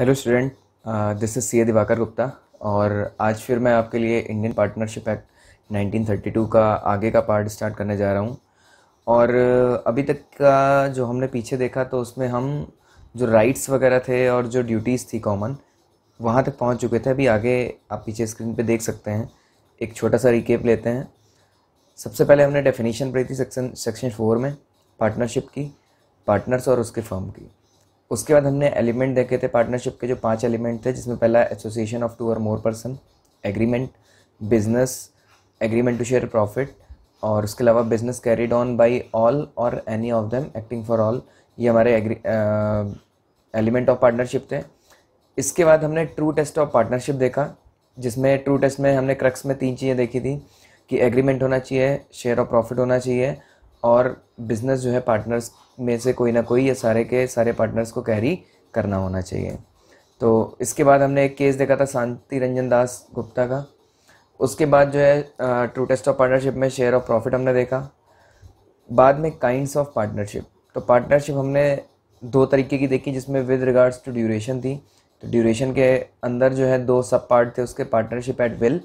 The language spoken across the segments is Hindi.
Hello student, this is C A Diwakar Gupta. और आज फिर मैं आपके लिए इंडियन पार्टनरशिप एक्ट 1932 का आगे का पार्ट स्टार्ट करने जा रहा हूँ। और अभी तक का जो हमने पीछे देखा तो उसमें हम जो राइट्स वगैरह थे और जो ड्यूटीज़ थी कॉमन, वहाँ तक पहुँच चुके थे। अभी आगे आप पीछे स्क्रीन पे देख सकते हैं। एक छोटा सा रिकेप लेते हैं। सबसे पहले हमने डेफिनेशन पढ़ी थी सेक्शन 4 में पार्टनरशिप की, पार्टनर्स और उसके फर्म की। उसके बाद हमने एलिमेंट देखे थे पार्टनरशिप के, जो 5 एलिमेंट थे, जिसमें पहला एसोसिएशन ऑफ 2 और more person, agreement, business, agreement to share profit, और उसके अलावा business carried on by all और any of them acting for all. ये हमारे एलिमेंट ऑफ पार्टनरशिप थे। इसके बाद हमने ट्रू टेस्ट ऑफ पार्टनरशिप देखा, जिसमें ट्रू टेस्ट में हमने क्रक्स में 3 चीज़ें देखी थी कि एग्रीमेंट होना चाहिए, शेयर ऑफ प्रॉफिट होना चाहिए, और बिज़नेस जो है पार्टनर्स में से कोई ना कोई या सारे के सारे पार्टनर्स को कैरी करना होना चाहिए। तो इसके बाद हमने एक केस देखा था शांति रंजन दास गुप्ता का। उसके बाद जो है ट्रू टेस्ट ऑफ पार्टनरशिप में शेयर ऑफ प्रॉफिट हमने देखा। बाद में काइंड्स ऑफ पार्टनरशिप, तो पार्टनरशिप हमने 2 तरीके की देखी, जिसमें विद रिगार्ड्स टू ड्यूरेशन थी। तो ड्यूरेशन के अंदर जो है 2 सब पार्ट थे उसके, partnership at will,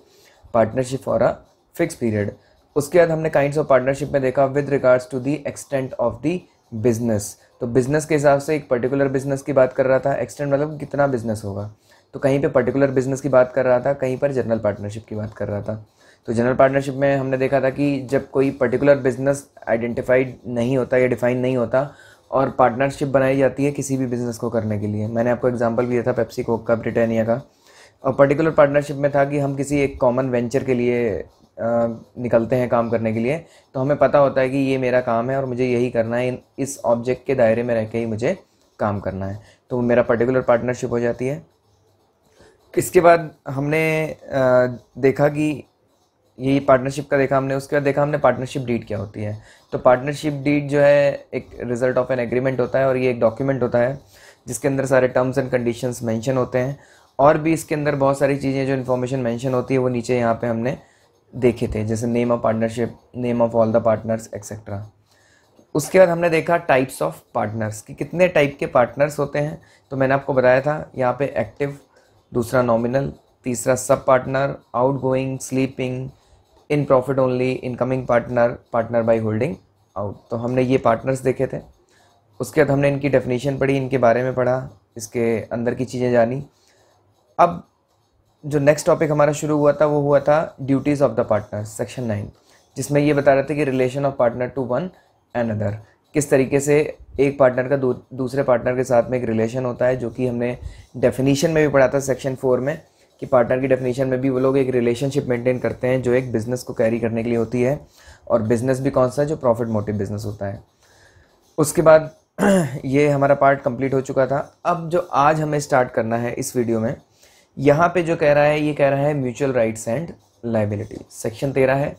partnership for a fix period. उसके बाद हमने काइंड्स ऑफ पार्टनरशिप में देखा with regards to the extent of the business. तो बिजनेस के हिसाब से एक पर्टिकुलर बिजनेस की बात कर रहा था, एक्सटेंट मतलब कितना बिजनेस होगा। तो कहीं पे पर्टिकुलर बिजनेस की बात कर रहा था, कहीं पर जनरल पार्टनरशिप की बात कर रहा था। तो जनरल पार्टनरशिप में हमने देखा था कि जब कोई पर्टिकुलर बिजनेस आइडेंटिफाइड नहीं होता या डिफाइन नहीं होता और पार्टनरशिप बनाई जाती है किसी भी बिजनेस को करने के लिए। मैंने आपको एग्जांपल भी दिया था पेप्सी कोक का, ब्रिटानिया का। और पर्टिकुलर पार्टनरशिप में था कि हम किसी एक कॉमन वेंचर के लिए निकलते हैं काम करने के लिए। तो हमें पता होता है कि ये मेरा काम है और मुझे यही करना है, इस ऑब्जेक्ट के दायरे में रह के ही मुझे काम करना है, तो मेरा पर्टिकुलर पार्टनरशिप हो जाती है। इसके बाद हमने देखा कि ये पार्टनरशिप का देखा हमने। उसके बाद देखा हमने पार्टनरशिप डीड क्या होती है। तो पार्टनरशिप डीड जो है एक रिजल्ट ऑफ एन एग्रीमेंट होता है, और ये एक डॉक्यूमेंट होता है जिसके अंदर सारे टर्म्स एंड कंडीशंस मेंशन होते हैं, और भी इसके अंदर बहुत सारी चीज़ें जो इन्फॉर्मेशन मेंशन होती है वो नीचे यहाँ पे हमने देखे थे, जैसे name of partnership, name of all the partners etcetera. उसके बाद हमने देखा टाइप्स ऑफ पार्टनर्स कि कितने टाइप के पार्टनर्स होते हैं। तो मैंने आपको बताया था यहाँ पे एक्टिव, दूसरा नॉमिनल, तीसरा sub partner, out going, sleeping, in profit only, incoming partner, partner by holding out. तो हमने ये पार्टनर्स देखे थे। उसके बाद हमने इनकी डेफिनेशन पढ़ी, इनके बारे में पढ़ा, इसके अंदर की चीज़ें जानी। अब जो नेक्स्ट टॉपिक हमारा शुरू हुआ था वो हुआ था duties of the partner, section 9, जिसमें ये बता रहे थे कि relation of partner to one and other, किस तरीके से एक पार्टनर का दूसरे पार्टनर के साथ में एक रिलेशन होता है, जो कि हमने डेफिनेशन में भी पढ़ा था सेक्शन 4 में, कि पार्टनर की डेफिनेशन में भी वो लोग एक रिलेशनशिप मेंटेन करते हैं जो एक बिज़नेस को कैरी करने के लिए होती है, और बिज़नेस भी कौन सा है, जो प्रॉफिट मोटिव बिज़नेस होता है। उसके बाद ये हमारा पार्ट कंप्लीट हो चुका था। अब जो आज हमें स्टार्ट करना है इस वीडियो में, यहाँ पे जो कह रहा है, ये कह रहा है mutual rights and liability. Section 13 है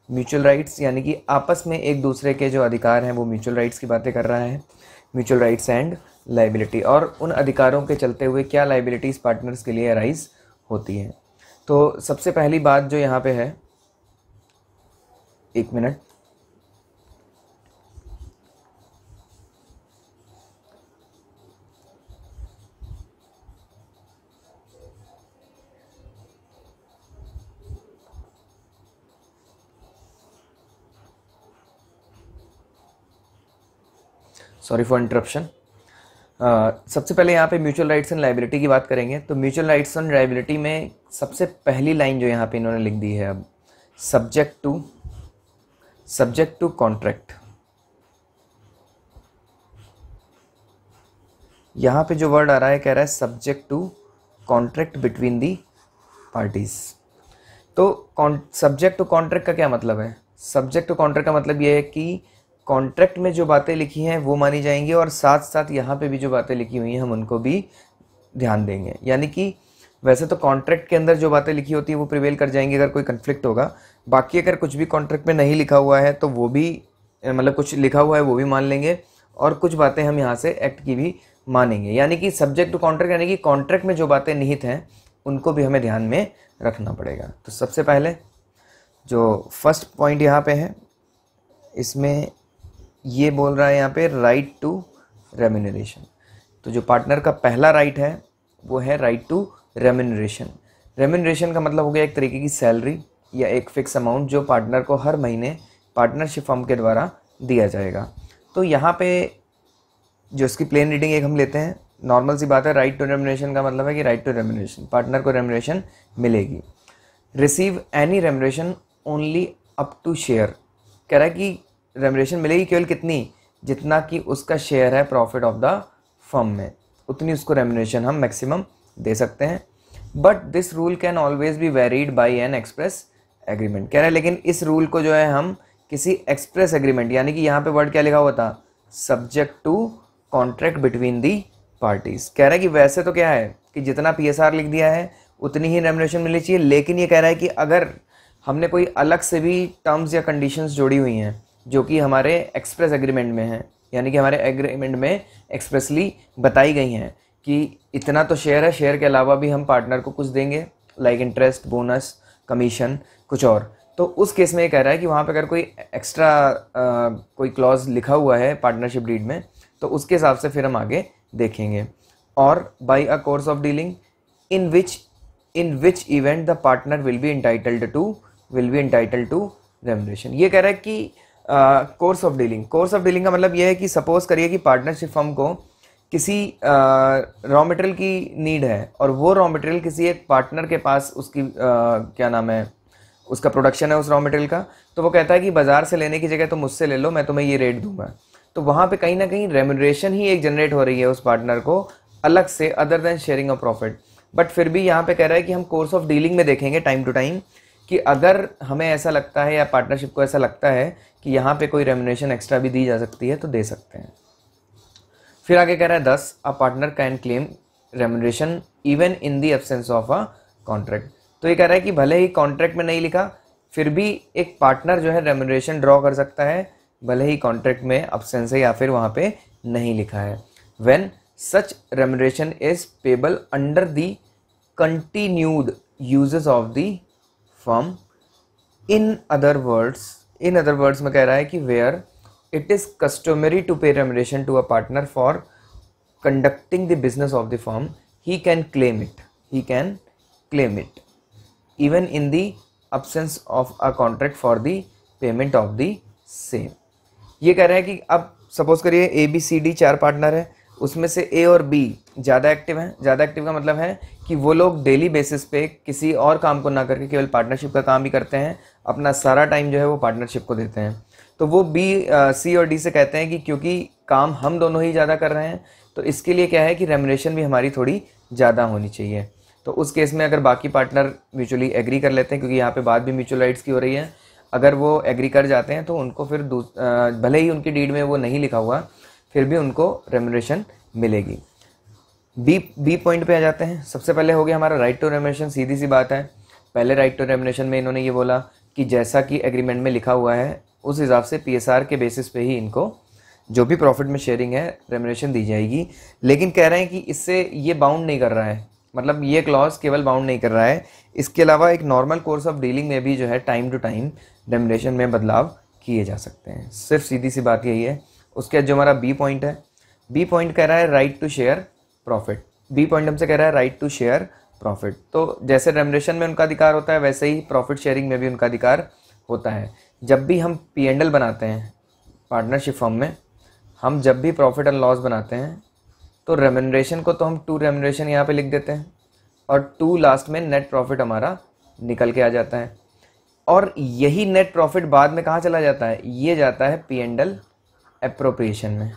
म्यूचुअल राइट्स, यानी कि आपस में एक दूसरे के जो अधिकार हैं वो म्यूचुअल राइट्स की बातें कर रहा है। म्यूचुअल राइट्स एंड लायबिलिटी, और उन अधिकारों के चलते हुए क्या लायबिलिटीज़ पार्टनर्स के लिए अराइज होती हैं। तो सबसे पहली बात जो यहाँ पे है, एक मिनट, सॉरी फॉर इंटरप्शन। सबसे पहले यहाँ पे म्यूचुअल राइट्स एंड लायबिलिटी की बात करेंगे। तो म्यूचुअल राइट्स एंड लायबिलिटी में सबसे पहली लाइन जो यहाँ पे इन्होंने लिख दी है, अब सब्जेक्ट टू कॉन्ट्रैक्ट। यहाँ पे जो वर्ड आ रहा है, कह रहा है subject to contract between the parties. तो सब्जेक्ट टू कॉन्ट्रैक्ट का क्या मतलब है? सब्जेक्ट टू कॉन्ट्रैक्ट का मतलब ये है कि कॉन्ट्रैक्ट में जो बातें लिखी हैं वो मानी जाएंगी, और साथ साथ यहाँ पे भी जो बातें लिखी हुई हैं हम उनको भी ध्यान देंगे। यानी कि वैसे तो कॉन्ट्रैक्ट के अंदर जो बातें लिखी होती है वो प्रिवेल कर जाएंगी अगर कोई कन्फ्लिक्ट होगा। बाकी अगर कुछ भी कॉन्ट्रैक्ट में नहीं लिखा हुआ है तो वो भी, मतलब कुछ लिखा हुआ है वो भी मान लेंगे, और कुछ बातें हम यहाँ से एक्ट की भी मानेंगे। यानी कि सब्जेक्ट टू कॉन्ट्रैक्ट, यानी कि कॉन्ट्रैक्ट में जो बातें निहित हैं उनको भी हमें ध्यान में रखना पड़ेगा। तो सबसे पहले जो फर्स्ट पॉइंट यहाँ पे है, इसमें ये बोल रहा है यहाँ पे राइट टू रेम्यूनरेशन। तो जो पार्टनर का पहला राइट है वो है राइट टू रेम्यूनरेशन। रेम्यूनरेशन का मतलब हो गया एक तरीके की सैलरी या एक फिक्स अमाउंट जो पार्टनर को हर महीने पार्टनरशिप फर्म के द्वारा दिया जाएगा। तो यहाँ पे जो इसकी प्लेन रीडिंग एक हम लेते हैं, नॉर्मल सी बात है, राइट टू रेम्यूनरेशन का मतलब है कि राइट टू रेम्यूनरेशन, पार्टनर को रेम्यूनरेशन मिलेगी। Receive any remuneration only up to share, कह रहा है कि रेम्यूनरेशन मिलेगी केवल कितनी, जितना कि उसका शेयर है प्रॉफिट ऑफ द फर्म में, उतनी उसको रेम्यूनरेशन हम मैक्सिमम दे सकते हैं। But this rule can always be varied by N express agreement, कह रहा है लेकिन इस रूल को जो है हम किसी एक्सप्रेस एग्रीमेंट, यानी कि यहाँ पे वर्ड क्या लिखा हुआ था, subject to contract between the parties. कह रहा है कि वैसे तो क्या है कि जितना PSR लिख दिया है उतनी ही रेम्यूनरेशन मिलनी चाहिए, लेकिन ये कह रहा है कि अगर हमने कोई अलग से भी टर्म्स या कंडीशंस जोड़ी हुई हैं जो कि हमारे एक्सप्रेस एग्रीमेंट में हैं, यानी कि हमारे एग्रीमेंट में एक्सप्रेसली बताई गई हैं कि इतना तो शेयर है, शेयर के अलावा भी हम पार्टनर को कुछ देंगे, लाइक इंटरेस्ट, बोनस, कमीशन, कुछ और, तो उस केस में ये कह रहा है कि वहाँ पे अगर कोई एक्स्ट्रा कोई क्लॉज लिखा हुआ है पार्टनरशिप डीड में तो उसके हिसाब से फिर हम आगे देखेंगे। और by a course of dealing in which event the partner will be entitled to remuneration. ये कह रहा है कि कोर्स ऑफ डीलिंग का मतलब ये है कि सपोज करिए कि पार्टनरशिप फर्म को किसी रॉ मटेरियल की नीड है और वो रॉ मटेरियल किसी एक पार्टनर के पास उसकी क्या नाम है, उसका प्रोडक्शन है उस रॉ मटेरियल का, तो वो कहता है कि बाजार से लेने की जगह तुम मुझसे ले लो, मैं तुम्हें ये रेट दूंगा। तो वहाँ पे कहीं ना कहीं रेम्यूनरेशन ही एक जनरेट हो रही है उस पार्टनर को अलग से, other than sharing of profit. But फिर भी यहाँ पे कह रहा है कि हम कोर्स ऑफ डीलिंग में देखेंगे टाइम टू टाइम कि अगर हमें ऐसा लगता है या पार्टनरशिप को ऐसा लगता है कि यहाँ पे कोई रेम्यूनरेशन एक्स्ट्रा भी दी जा सकती है तो दे सकते हैं। फिर आगे कह रहा है 10 अ partner can claim remuneration even in the absence of a contract. तो ये कह रहा है कि भले ही कॉन्ट्रैक्ट में नहीं लिखा फिर भी एक पार्टनर जो है रेम्यूनरेशन ड्रॉ कर सकता है, भले ही कॉन्ट्रैक्ट में अब्सेंस है या फिर वहाँ पे नहीं लिखा है। When such remuneration is payable under the continued usages of the firm. In other words में कह रहा है कि where it is customary to pay remuneration to a partner for conducting the business of the firm, he can claim it even in the absence of a contract for the payment of the same। ये कह रहा है कि अब सपोज करिए ABCD 4 पार्टनर है, उसमें से A और B ज़्यादा एक्टिव हैं। ज़्यादा एक्टिव का मतलब है कि वो लोग डेली बेसिस पे किसी और काम को ना करके केवल पार्टनरशिप का काम ही करते हैं, अपना सारा टाइम जो है वो पार्टनरशिप को देते हैं। तो वो C और D से कहते हैं कि क्योंकि काम हम दोनों ही ज़्यादा कर रहे हैं तो इसके लिए क्या है कि रेम्यूनरेशन भी हमारी थोड़ी ज़्यादा होनी चाहिए। तो उस केस में अगर बाकी पार्टनर म्यूचुअली एग्री कर लेते हैं, क्योंकि यहाँ पे बात भी म्यूचुअल राइट्स की हो रही है, अगर वो एग्री कर जाते हैं तो उनको फिर भले ही उनकी डीड में वो नहीं लिखा हुआ फिर भी उनको रेम्यूनरेशन मिलेगी। बी पॉइंट पे आ जाते हैं। सबसे पहले हो गया हमारा राइट टू रेम्यूनरेशन, सीधी सी बात है। पहले राइट टू रेम्यूनरेशन में इन्होंने ये बोला कि जैसा कि एग्रीमेंट में लिखा हुआ है उस हिसाब से PSR के बेसिस पे ही इनको जो भी प्रॉफिट में शेयरिंग है रेम्यूनरेशन दी जाएगी। लेकिन कह रहे हैं कि इससे ये बाउंड नहीं कर रहा है, मतलब ये क्लॉज केवल बाउंड नहीं कर रहा है, इसके अलावा एक नॉर्मल कोर्स ऑफ डीलिंग में भी जो है टाइम टू टाइम रेम्यूनरेशन में बदलाव किए जा सकते हैं। सिर्फ सीधी सी बात यही है। उसके बाद जो हमारा बी पॉइंट है, बी पॉइंट कह रहा है right to share profit. B point हमसे कह रहा है राइट टू शेयर प्रॉफिट। तो जैसे रेम्यूनरेशन में उनका अधिकार होता है वैसे ही प्रॉफिट शेयरिंग में भी उनका अधिकार होता है। जब भी हम P&L बनाते हैं पार्टनरशिप फर्म में, हम जब भी प्रॉफिट एंड लॉस बनाते हैं तो रेम्यूनरेशन को तो हम टू रेम्यूनरेशन यहाँ पे लिख देते हैं और टू लास्ट में नेट प्रॉफिट हमारा निकल के आ जाता है। और यही नेट प्रॉफिट बाद में कहाँ चला जाता है, ये जाता है P&L एप्रोप्रिएशन में।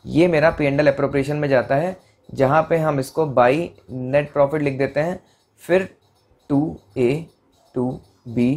ये मेरा P&L एप्रोप्रिएशन में जाता है, जहाँ पे हम इसको बाई नेट प्रॉफिट लिख देते हैं, फिर 2A 2B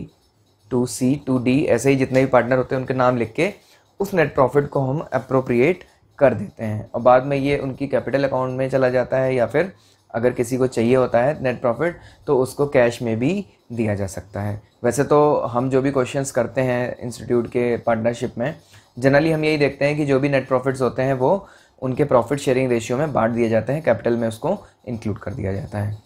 2C 2D ऐसे ही जितने भी पार्टनर होते हैं उनके नाम लिख के उस नेट प्रॉफिट को हम अप्रोप्रिएट कर देते हैं और बाद में ये उनकी कैपिटल अकाउंट में चला जाता है, या फिर अगर किसी को चाहिए होता है नेट प्रॉफिट तो उसको कैश में भी दिया जा सकता है। वैसे तो हम जो भी क्वेश्चंस करते हैं इंस्टीट्यूट के पार्टनरशिप में, जनरली हम यही देखते हैं कि जो भी नेट प्रॉफिट्स होते हैं वो उनके प्रॉफिट शेयरिंग रेशियो में बांट दिए जाते हैं, कैपिटल में उसको इंक्लूड कर दिया जाता है।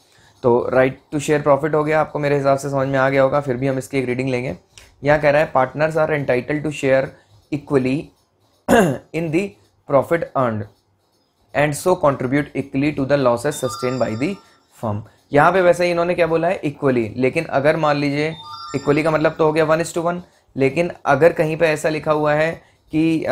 तो राइट टू शेयर प्रॉफिट हो गया, आपको मेरे हिसाब से समझ में आ गया होगा। फिर भी हम इसकी एक रीडिंग लेंगे। यहाँ कह रहा है partners are entitled to share equally in the profit earned and so contribute equally to the losses sustain by the firm. यहाँ पे वैसे ही इन्होंने क्या बोला है, इक्वली, लेकिन अगर मान लीजिए इक्वली का मतलब तो हो गया 1:1, लेकिन अगर कहीं पे ऐसा लिखा हुआ है कि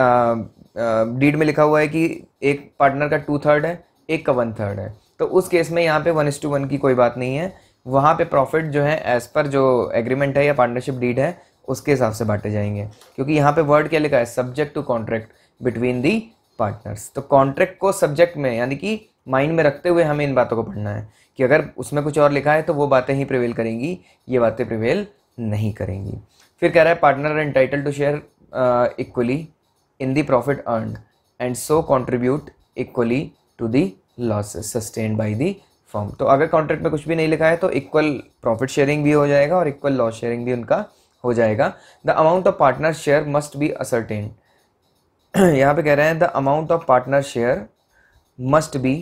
डीड में लिखा हुआ है कि एक पार्टनर का 2/3 है, एक का 1/3 है, तो उस केस में यहाँ पे 1:1 की कोई बात नहीं है। वहाँ पे प्रॉफिट जो है एज पर जो एग्रीमेंट है या पार्टनरशिप डीड है उसके हिसाब से बांटे जाएंगे, क्योंकि यहाँ पे वर्ड क्या लिखा है, subject to contract between the partners. तो कॉन्ट्रैक्ट को सब्जेक्ट में यानी कि माइंड में रखते हुए हमें इन बातों को पढ़ना है कि अगर उसमें कुछ और लिखा है तो वो बातें ही प्रिवेल करेंगी, ये बातें प्रिवेल नहीं करेंगी। फिर कह रहा है partner entitle to share equally in the profit earned and so contribute equally to the losses sustained by the firm. तो अगर कॉन्ट्रैक्ट में कुछ भी नहीं लिखा है तो इक्वल प्रॉफिट शेयरिंग भी हो जाएगा और इक्वल लॉस शेयरिंग भी उनका हो जाएगा। The amount of partner share must be ascertain. यहाँ पे कह रहे हैं the amount of partner share must be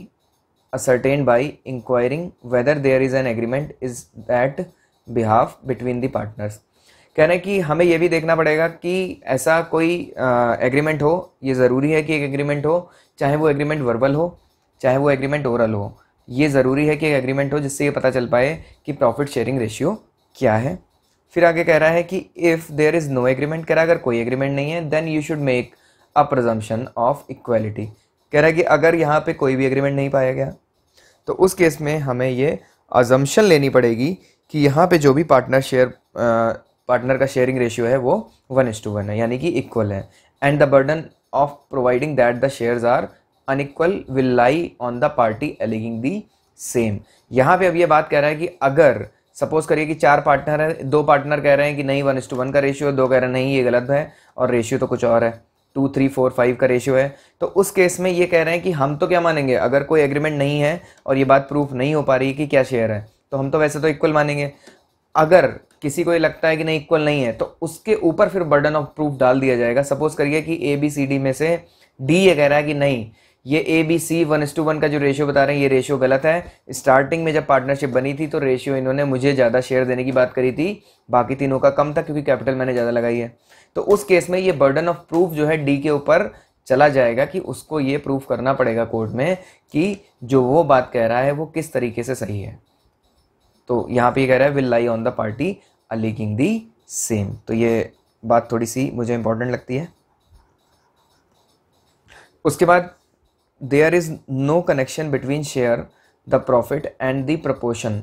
ascertained by inquiring whether there is an agreement is that behalf between the partners। कह रहे हैं कि हमें यह भी देखना पड़ेगा कि ऐसा कोई एग्रीमेंट हो, ये ज़रूरी है कि एक एग्रीमेंट हो, चाहे वो एग्रीमेंट वर्बल हो चाहे वो एग्रीमेंट ओरल हो, ये ज़रूरी है कि एक एग्रीमेंट हो जिससे ये पता चल पाए कि प्रॉफिट शेयरिंग रेशियो क्या है। फिर आगे कह रहा है कि if there is no agreement, कह रहा है अगर कोई एग्रीमेंट नहीं है then you should make a presumption of equality. कह रहा है कि अगर यहाँ पे कोई भी एग्रीमेंट नहीं पाया गया तो उस केस में हमें ये अजम्पशन लेनी पड़ेगी कि यहाँ पे जो भी पार्टनर का शेयरिंग रेशियो है वो 1:1 है, यानी कि इक्वल है। And the burden of providing that the shares are unequal will lie on the party alleging the same. यहाँ पे अब ये बात कह रहा है कि अगर सपोज करिए कि 4 पार्टनर है, 2 पार्टनर कह रहे हैं कि नहीं 1:1 का रेशियो, 2 कह रहे हैं नहीं ये गलत है और रेशियो तो कुछ और है, 2, 3, 4, 5 का रेशियो है। तो उस केस में ये कह रहे हैं कि हम तो क्या मानेंगे, अगर कोई एग्रीमेंट नहीं है और ये बात प्रूफ नहीं हो पा रही कि क्या शेयर है तो हम तो वैसे तो इक्वल मानेंगे। अगर किसी को ये लगता है कि नहीं इक्वल नहीं है तो उसके ऊपर फिर बर्डन ऑफ प्रूफ डाल दिया जाएगा। सपोज करिए कि ABCD में से D ये कह रहा है कि नहीं ये ABC 1:1 का जो रेशियो बता रहे हैं ये रेशियो गलत है। स्टार्टिंग में जब पार्टनरशिप बनी थी तो रेशियो इन्होंने मुझे ज़्यादा शेयर देने की बात करी थी, बाकी तीनों का कम था क्योंकि कैपिटल मैंने ज़्यादा लगाई है। तो उस केस में ये बर्डन ऑफ प्रूफ जो है D के ऊपर चला जाएगा कि उसको ये प्रूफ करना पड़ेगा कोर्ट में कि जो वो बात कह रहा है वो किस तरीके से सही है। तो यहाँ पे ये कह रहा है will lie on the party alleging the same. तो ये बात थोड़ी सी मुझे इंपॉर्टेंट लगती है। उसके बाद there is no connection between share the profit and the proportion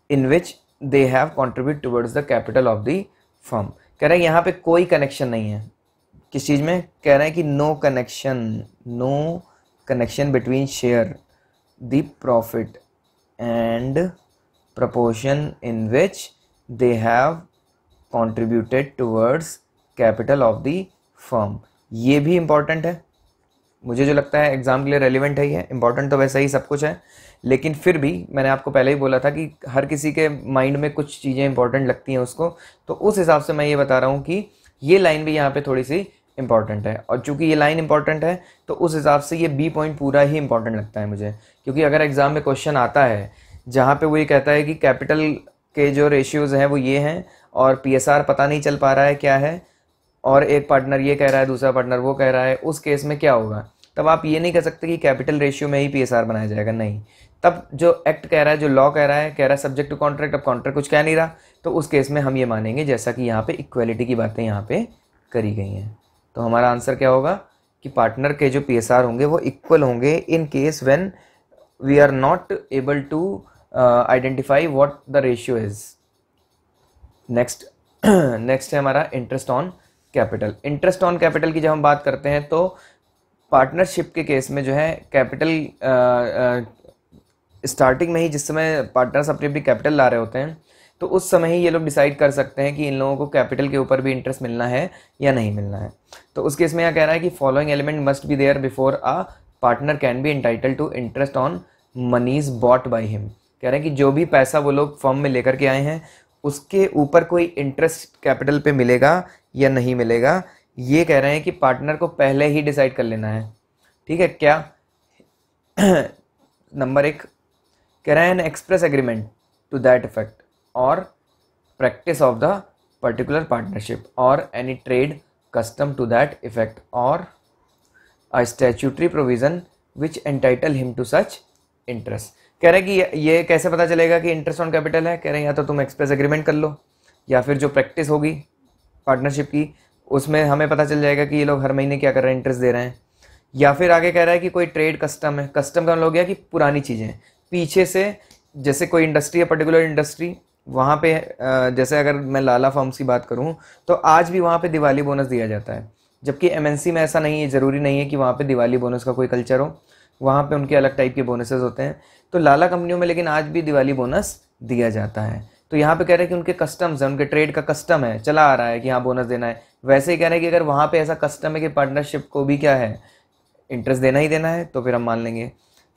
in which they have contribute towards the capital of the firm. कह रहे हैं यहाँ पे कोई कनेक्शन नहीं है किस चीज़ में, कह रहे हैं कि no connection between share the profit and proportion in which they have contributed towards capital of the firm. ये भी इम्पॉर्टेंट है, मुझे जो लगता है एग्जाम के लिए रेलिवेंट है। ये इंपॉर्टेंट तो वैसे ही सब कुछ है, लेकिन फिर भी मैंने आपको पहले ही बोला था कि हर किसी के माइंड में कुछ चीज़ें इंपॉर्टेंट लगती हैं उसको, तो उस हिसाब से मैं ये बता रहा हूँ कि ये लाइन भी यहाँ पे थोड़ी सी इंपॉर्टेंट है। और चूंकि ये लाइन इंपॉर्टेंट है तो उस हिसाब से ये B पॉइंट पूरा ही इंपॉर्टेंट लगता है मुझे, क्योंकि अगर एग्जाम में क्वेश्चन आता है जहाँ पे वो ये कहता है कि कैपिटल के जो रेशियोज़ हैं वो ये हैं और PSR पता नहीं चल पा रहा है क्या है, और एक पार्टनर ये कह रहा है दूसरा पार्टनर वो कह रहा है, उस केस में क्या होगा, तब आप ये नहीं कह सकते कि कैपिटल रेशियो में ही PSR बनाया जाएगा, नहीं। तब जो एक्ट कह रहा है, जो लॉ कह रहा है सब्जेक्ट टू कॉन्ट्रैक्ट, अब कॉन्ट्रैक्ट कुछ कह नहीं रहा, तो उस केस में हम ये मानेंगे जैसा कि यहाँ पे इक्वालिटी की बातें यहाँ पे करी गई हैं। तो हमारा आंसर क्या होगा कि पार्टनर के जो PSR होंगे वो इक्वल होंगे in case when we are not able to identify what the ratio is. Next है हमारा interest on capital. Interest on capital की जब हम बात करते हैं तो पार्टनरशिप के केस में जो है कैपिटल स्टार्टिंग में ही जिस समय पार्टनर्स अपनी अपनी कैपिटल ला रहे होते हैं तो उस समय ही ये लोग डिसाइड कर सकते हैं कि इन लोगों को कैपिटल के ऊपर भी इंटरेस्ट मिलना है या नहीं मिलना है। तो उस केस में यहाँ कह रहा है कि following element must be there before a partner can be entitle to interest on monies bought by him. कह रहे हैं कि जो भी पैसा वो लोग फर्म में लेकर के आए हैं उसके ऊपर कोई इंटरेस्ट कैपिटल पे मिलेगा या नहीं मिलेगा, ये कह रहे हैं कि पार्टनर को पहले ही डिसाइड कर लेना है। ठीक है क्या? नंबर 1 कह रहे हैं an express agreement to that effect और practice of the particular partnership और any trade custom to that effect और a statutory provision which entitle him to such interest. कह रहे हैं कि ये कैसे पता चलेगा कि इंटरेस्ट ऑन कैपिटल है। कह रहे हैं या तो तुम एक्सप्रेस एग्रीमेंट कर लो, या फिर जो प्रैक्टिस होगी पार्टनरशिप की उसमें हमें पता चल जाएगा कि ये लोग हर महीने क्या कर रहे हैं, इंटरेस्ट दे रहे हैं। या फिर आगे कह रहा है कि कोई ट्रेड कस्टम है। कस्टम का मतलब हो गया कि पुरानी चीज़ें पीछे से, जैसे कोई इंडस्ट्री है, पर्टिकुलर इंडस्ट्री, वहाँ पे जैसे अगर मैं लाला फर्म्स की बात करूँ तो आज भी वहाँ पे दिवाली बोनस दिया जाता है, जबकि एमएनसी में ऐसा नहीं है। ज़रूरी नहीं है कि वहाँ पे दिवाली बोनस का कोई कल्चर हो, वहाँ पे उनके अलग टाइप के बोनसेस होते हैं। तो लाला कंपनियों में लेकिन आज भी दिवाली बोनस दिया जाता है। तो यहाँ पे कह रहे हैं कि उनके कस्टम्स हैं, उनके ट्रेड का कस्टम है, चला आ रहा है कि हाँ बोनस देना है। वैसे ही कह रहे हैं कि अगर वहाँ पे ऐसा कस्टम है कि पार्टनरशिप को भी क्या है, इंटरेस्ट देना ही देना है, तो फिर हम मान लेंगे।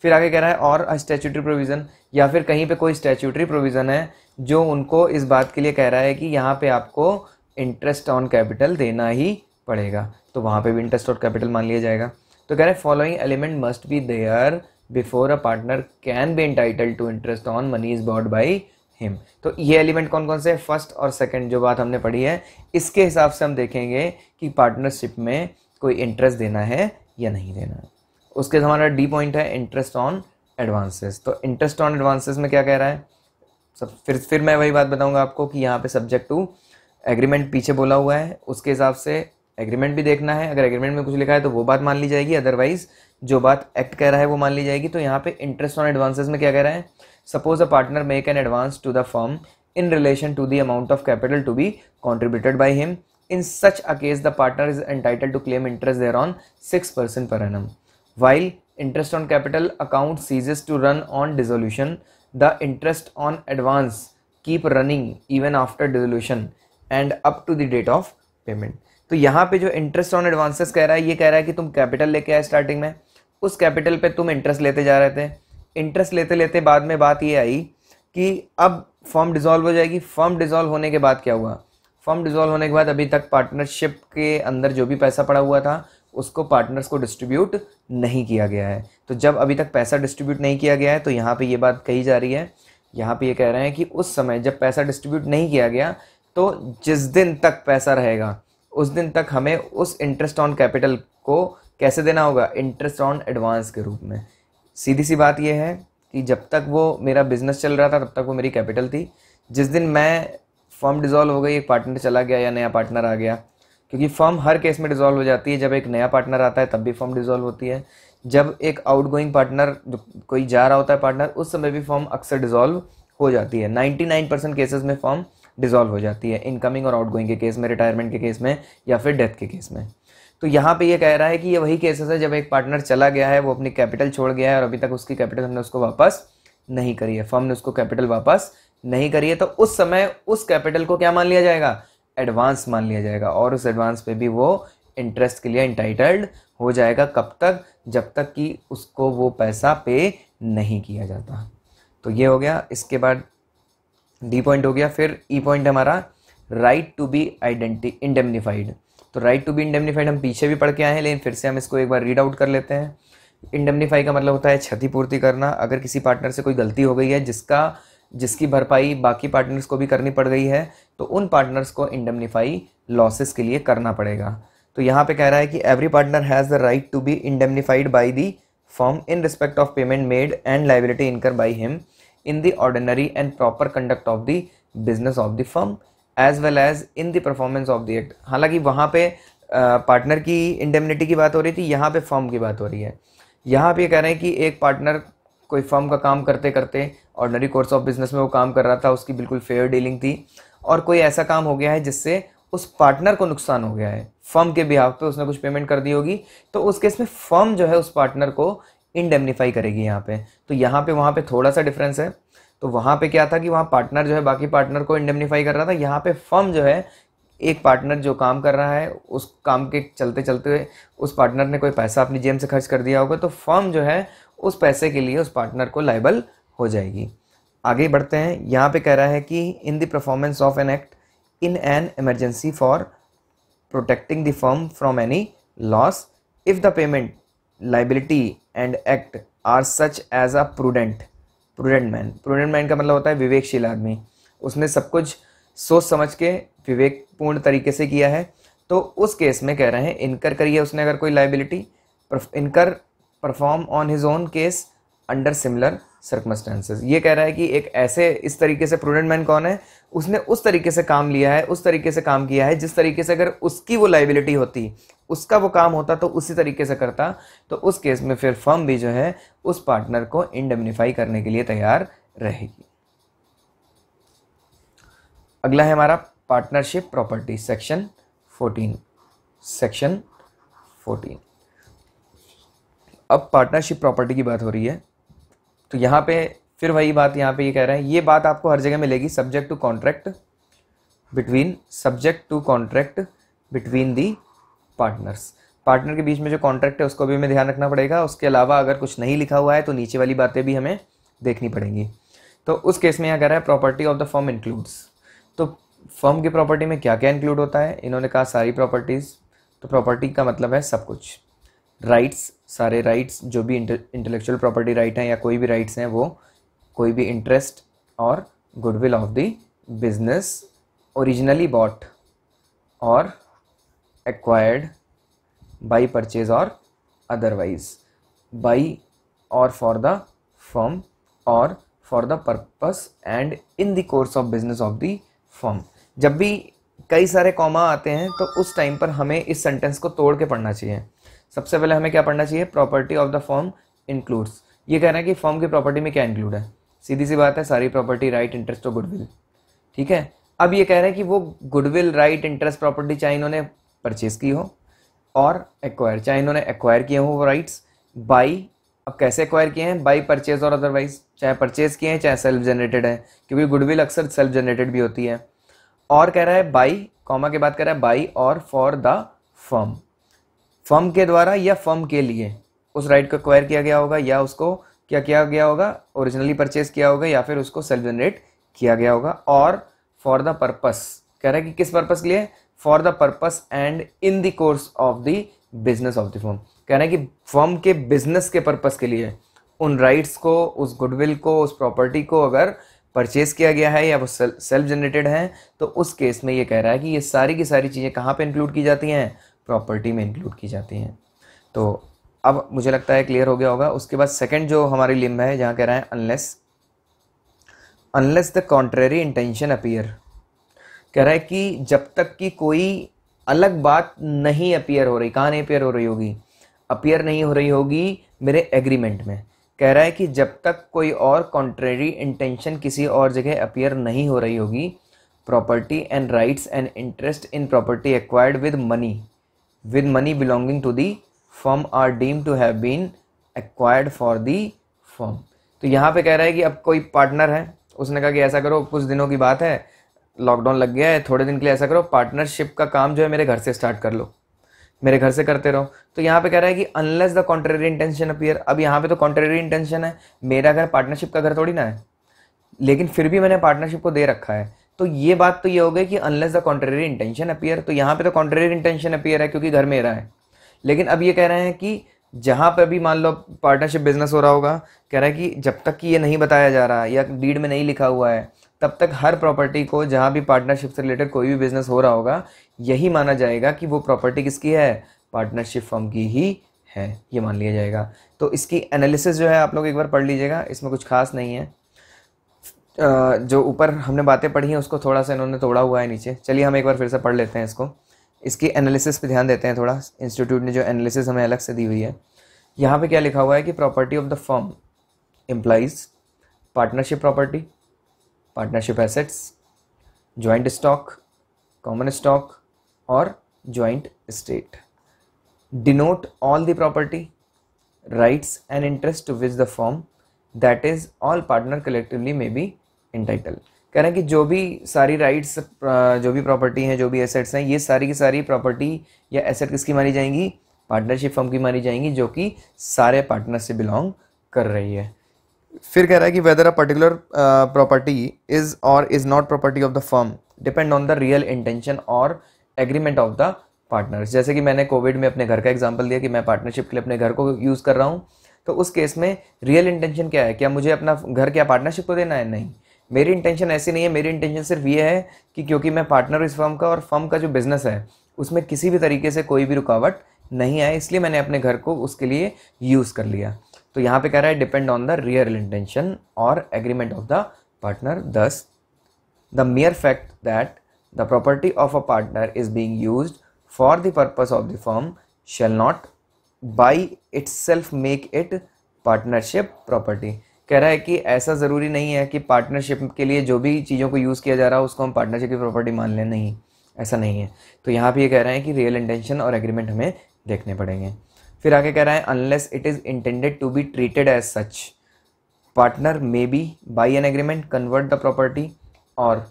फिर आगे कह रहा है और स्टैट्यूटरी प्रोविज़न, या फिर कहीं पे कोई स्टैट्यूटरी प्रोविज़न है जो उनको इस बात के लिए कह रहा है कि यहाँ पे आपको इंटरेस्ट ऑन कैपिटल देना ही पड़ेगा, तो वहाँ पे भी इंटरेस्ट ऑन कैपिटल मान लिया जाएगा। तो कह रहे हैं following element must be there before a partner can be entitled to interest on money is bought by him. तो ये एलिमेंट कौन कौन से, फर्स्ट और सेकंड जो बात हमने पढ़ी है, इसके हिसाब से हम देखेंगे कि पार्टनरशिप में कोई इंटरेस्ट देना है या नहीं देना है। उसके हमारा डी पॉइंट है इंटरेस्ट ऑन एडवांसेस। तो इंटरेस्ट ऑन एडवांसेस में क्या कह रहा है, सब फिर मैं वही बात बताऊंगा आपको कि यहाँ पे सब्जेक्ट टू एग्रीमेंट पीछे बोला हुआ है, उसके हिसाब से एग्रीमेंट भी देखना है। अगर एग्रीमेंट में कुछ लिखा है तो वो बात मान ली जाएगी, अदरवाइज जो बात एक्ट कह रहा है वो मान ली जाएगी। तो यहाँ पे इंटरेस्ट ऑन एडवांसेस में क्या कह रहा है, suppose a partner make an advance to the firm in relation to the amount of capital to be contributed by him. In such a case, the partner is entitled to claim interest thereon 6% per annum. While interest on capital account ceases to run on dissolution, the interest on advance keep running even after dissolution and up to the date of payment. तो यहाँ पे जो इंटरेस्ट ऑन एडवांसेस कह रहा है, ये कह रहा है कि तुम कैपिटल लेके आए स्टार्टिंग में, उस कैपिटल पे तुम इंटरेस्ट लेते जा रहे थे, इंटरेस्ट लेते लेते बाद में बात ये आई कि अब फर्म डिसॉल्व हो जाएगी। फर्म डिसॉल्व होने के बाद क्या हुआ, फर्म डिसॉल्व होने के बाद अभी तक पार्टनरशिप के अंदर जो भी पैसा पड़ा हुआ था उसको पार्टनर्स को डिस्ट्रीब्यूट नहीं किया गया है। तो जब अभी तक पैसा डिस्ट्रीब्यूट नहीं किया गया है तो यहाँ पे ये बात कही जा रही है, यहाँ पे ये कह रहे हैं कि उस समय जब पैसा डिस्ट्रीब्यूट नहीं किया गया तो जिस दिन तक पैसा रहेगा उस दिन तक हमें उस इंटरेस्ट ऑन कैपिटल को कैसे देना होगा, इंटरेस्ट ऑन एडवांस के रूप में। सीधी सी बात यह है कि जब तक वो मेरा बिजनेस चल रहा था तब तक वो मेरी कैपिटल थी। जिस दिन मैं फर्म डिसॉल्व हो गई, एक पार्टनर चला गया या नया पार्टनर आ गया, क्योंकि फर्म हर केस में डिसॉल्व हो जाती है, जब एक नया पार्टनर आता है तब भी फर्म डिसॉल्व होती है, जब एक आउटगोइंग पार्टनर जो कोई जा रहा होता है पार्टनर, उस समय भी फर्म अक्सर डिसॉल्व हो जाती है। 99% केसेस में फर्म डिसॉल्व हो जाती है, इनकमिंग और आउटगोइंग के केस में, रिटायरमेंट के केस में या फिर डेथ के केस में। तो यहाँ पे ये कह रहा है कि ये वही केसेस है जब एक पार्टनर चला गया है, वो अपनी कैपिटल छोड़ गया है और अभी तक उसकी कैपिटल हमने उसको वापस नहीं करी है, फर्म ने उसको कैपिटल वापस नहीं करी है, तो उस समय उस कैपिटल को क्या मान लिया जाएगा, एडवांस मान लिया जाएगा, और उस एडवांस पे भी वो इंटरेस्ट के लिए इंटाइटल्ड हो जाएगा। कब तक, जब तक कि उसको वो पैसा पे नहीं किया जाता। तो ये हो गया। इसके बाद डी पॉइंट हो गया। फिर ई पॉइंट हमारा राइट टू बी इंडेमनीफाइड। तो राइट टू बी इंडेमनीफाइड हम पीछे भी पढ़ के आए हैं, लेकिन फिर से हम इसको एक बार रीड आउट कर लेते हैं। इंडेमनीफाई का मतलब होता है क्षतिपूर्ति करना। अगर किसी पार्टनर से कोई गलती हो गई है जिसकी भरपाई बाकी पार्टनर्स को भी करनी पड़ गई है, तो उन पार्टनर्स को इंडेमनीफाई लॉसेस के लिए करना पड़ेगा। तो यहाँ पे कह रहा है कि every partner has the right to be indemnified by the firm in respect of payment made and liability incur by him in the ordinary and proper conduct of the business of the firm as well as in the performance of the act. हालांकि वहाँ पे पार्टनर की इंडेमनिटी की बात हो रही थी, यहाँ पे फर्म की बात हो रही है। यहाँ पे कह रहे हैं कि एक पार्टनर कोई फर्म का काम करते करते ऑर्डिनरी कोर्स ऑफ बिजनेस में वो काम कर रहा था, उसकी बिल्कुल फेयर डीलिंग थी, और कोई ऐसा काम हो गया है जिससे उस पार्टनर को नुकसान हो गया है, फर्म के बिहाफ पे उसने कुछ पेमेंट कर दी होगी, तो उस केस में फर्म जो है उस पार्टनर को इंडेमनीफाई करेगी यहाँ पे। तो यहाँ पे वहाँ पे थोड़ा सा डिफरेंस है। तो वहाँ पे क्या था कि वहाँ पार्टनर जो है बाकी पार्टनर को इंडेमनीफाई कर रहा था, यहाँ पे फर्म जो है एक पार्टनर जो काम कर रहा है उस काम के चलते चलते उस पार्टनर ने कोई पैसा अपनी जेब से खर्च कर दिया होगा, तो फर्म जो है उस पैसे के लिए उस पार्टनर को लायबल हो जाएगी। आगे बढ़ते हैं। यहाँ पे कह रहा है कि in the performance of an act in an emergency for protecting the firm from any loss if the payment liability and act are such as a prudent man. Prudent man का मतलब होता है विवेकशील आदमी, उसने सब कुछ सोच समझ के विवेकपूर्ण तरीके से किया है। तो उस केस में कह रहे हैं इनकर करी है उसने अगर कोई लाइबिलिटी, इनकर perform on his own case under similar circumstances. ये कह रहा है कि एक ऐसे इस तरीके से प्रूडेंट मैन कौन है, उसने उस तरीके से काम लिया है, उस तरीके से काम किया है जिस तरीके से अगर उसकी वो लाइबिलिटी होती, उसका वो काम होता तो उसी तरीके से करता, तो उस केस में फिर फर्म भी जो है उस पार्टनर को इंडेमनिफाई करने के लिए तैयार रहेगी। अगला है हमारा पार्टनरशिप प्रॉपर्टी, सेक्शन 14। अब पार्टनरशिप प्रॉपर्टी की बात हो रही है, तो यहाँ पे फिर वही बात यहाँ पे ये कह रहे हैं, ये बात आपको हर जगह मिलेगी, subject to contract between the partners. Partner के बीच में जो कॉन्ट्रैक्ट है उसको भी हमें ध्यान रखना पड़ेगा। उसके अलावा अगर कुछ नहीं लिखा हुआ है तो नीचे वाली बातें भी हमें देखनी पड़ेंगी। तो उस केस में यहाँ कह रहा है property of the firm includes. तो फर्म की प्रॉपर्टी में क्या क्या इंक्लूड होता है, इन्होंने कहा सारी प्रॉपर्टीज़। तो प्रॉपर्टी का मतलब है सब कुछ, राइट्स, सारे राइट्स जो भी इंटेलेक्चुअल प्रॉपर्टी राइट हैं या कोई भी राइट्स हैं, वो कोई भी interest or goodwill of the business originally bought or acquired by purchase or otherwise, by or for the firm or for the purpose and in the course of business of the firm. जब भी कई सारे कॉमा आते हैं तो उस टाइम पर हमें इस सेंटेंस को तोड़ के पढ़ना चाहिए। सबसे पहले हमें क्या पढ़ना चाहिए, property of the firm includes. ये कह रहा है कि फर्म की प्रॉपर्टी में क्या इंक्लूड है, सीधी सी बात है, सारी property, right, interest or goodwill. ठीक है, अब ये कह रहे हैं कि वो गुडविल, राइट, इंटरेस्ट, प्रॉपर्टी चाहे इन्होंने परचेज की हो और एक्वायर, चाहे इन्होंने एक्वायर किए हो वो राइट्स बाई, अब कैसे एक्वायर किए हैं, बाई परचेज और अदरवाइज, चाहे परचेज किए हैं चाहे सेल्फ जनरेटेड है, क्योंकि गुडविल अक्सर सेल्फ जनरेटेड भी होती है। और कह रहा है बाई, कॉमा के बाद कह रहा है by or for the firm, firm के द्वारा या फर्म के लिए उस राइट को एक्वायर किया गया होगा, या उसको क्या किया गया होगा, ओरिजिनली परचेज किया होगा, या फिर उसको सेल्फ जनरेट किया गया होगा। और फॉर द पर्पस, कह रहा है कि किस पर्पस के लिए, for the purpose and in the course of the business of the firm. कह रहे हैं कि फर्म के बिजनेस के पर्पस के लिए उन राइट्स को, उस गुडविल को, उस प्रॉपर्टी को अगर परचेज किया गया है या वो सेल्फ जनरेटेड है, तो उस केस में ये कह रहा है कि ये सारी की सारी चीज़ें कहाँ पे इंक्लूड की जाती हैं, प्रॉपर्टी में इंक्लूड की जाती हैं। तो अब मुझे लगता है क्लियर हो गया होगा। उसके बाद सेकंड जो हमारी लिम्ब है, जहाँ कह रहा है unless the contrary intention appear. कह रहा है कि जब तक कि कोई अलग बात नहीं अपीयर हो रही, कहाँ नहीं अपीयर हो रही होगी, अपीयर नहीं हो रही होगी मेरे एग्रीमेंट में। कह रहा है कि जब तक कोई और कॉन्ट्रेरी इंटेंशन किसी और जगह अपीयर नहीं हो रही होगी, property and rights and interest in property acquired with money belonging to the firm are deemed to have been acquired for the firm. तो यहाँ पे कह रहा है कि अब कोई पार्टनर है, उसने कहा कि ऐसा करो, कुछ दिनों की बात है, लॉकडाउन लग गया है, थोड़े दिन के लिए ऐसा करो, पार्टनरशिप का काम जो है मेरे घर से स्टार्ट कर लो, मेरे घर से करते रहो। तो यहाँ पे कह रहा है कि unless the contrary intention appear. अब यहाँ पे तो कॉन्ट्रेरी इंटेंशन है, मेरा घर पार्टनरशिप का घर थोड़ी ना है, लेकिन फिर भी मैंने पार्टनरशिप को दे रखा है। तो ये बात तो ये हो गई कि unless the contrary intention appear. तो यहाँ पे तो कॉन्ट्रेरी इंटेंशन अपीयर है क्योंकि घर मेरा है। लेकिन अब ये कह रहे हैं कि जहाँ पर भी मान लो पार्टनरशिप बिजनेस हो रहा होगा, कह रहा है कि जब तक कि ये नहीं बताया जा रहा या डीड में नहीं लिखा हुआ है, तब तक हर प्रॉपर्टी को, जहाँ भी पार्टनरशिप से रिलेटेड कोई भी बिजनेस हो रहा होगा, यही माना जाएगा कि वो प्रॉपर्टी किसकी है, पार्टनरशिप फर्म की ही है, ये मान लिया जाएगा। तो इसकी एनालिसिस जो है आप लोग एक बार पढ़ लीजिएगा, इसमें कुछ खास नहीं है। जो ऊपर हमने बातें पढ़ी हैं उसको थोड़ा सा इन्होंने तोड़ा हुआ है नीचे। चलिए हम एक बार फिर से पढ़ लेते हैं इसको, इसकी एनालिसिस पे ध्यान देते हैं थोड़ा। इंस्टीट्यूट ने जो एनालिसिस हमें अलग से दी हुई है, यहाँ पे क्या लिखा हुआ है कि property of the firm implies partnership property, partnership assets, joint stock, common stock और joint estate. Denote all the property, rights and interest to which the firm that is all partner collectively may be entitle. कह रहे हैं कि जो भी सारी राइट्स, जो भी प्रॉपर्टी हैं, जो भी एसेट्स हैं, ये सारी की सारी प्रॉपर्टी या एसेट किसकी मानी जाएंगी, पार्टनरशिप फर्म की मानी जाएंगी, जो कि सारे पार्टनर से बिलोंग कर रही है। फिर कह रहा है कि whether a particular property is और is not property of the firm depend on the real intention और एग्रीमेंट ऑफ द पार्टनर्स। जैसे कि मैंने कोविड में अपने घर का एग्जांपल दिया कि मैं पार्टनरशिप के लिए अपने घर को यूज़ कर रहा हूँ, तो उस केस में रियल इंटेंशन क्या है, क्या मुझे अपना घर क्या पार्टनरशिप को देना है, नहीं, मेरी इंटेंशन ऐसी नहीं है। मेरी इंटेंशन सिर्फ ये है कि क्योंकि मैं पार्टनर हूँ इस फर्म का और फर्म का जो बिजनेस है उसमें किसी भी तरीके से कोई भी रुकावट नहीं आए, इसलिए मैंने अपने घर को उसके लिए यूज़ कर लिया। तो यहाँ पे कह रहा है depend on the real intention और एग्रीमेंट ऑफ द पार्टनर, दस the mere fact that the property of a partner is being used for the purpose of the firm shall not by itself make it partnership property। कह रहा है कि ऐसा ज़रूरी नहीं है कि पार्टनरशिप के लिए जो भी चीज़ों को यूज़ किया जा रहा है उसको हम पार्टनरशिप की प्रॉपर्टी मान लें, नहीं, ऐसा नहीं है। तो यहाँ पे ये कह रहे हैं कि रियल इंटेंशन और एग्रीमेंट हमें देखने पड़ेंगे। फिर आगे कह रहा है unless it is intended to be treated as such partner may be by an agreement convert the property और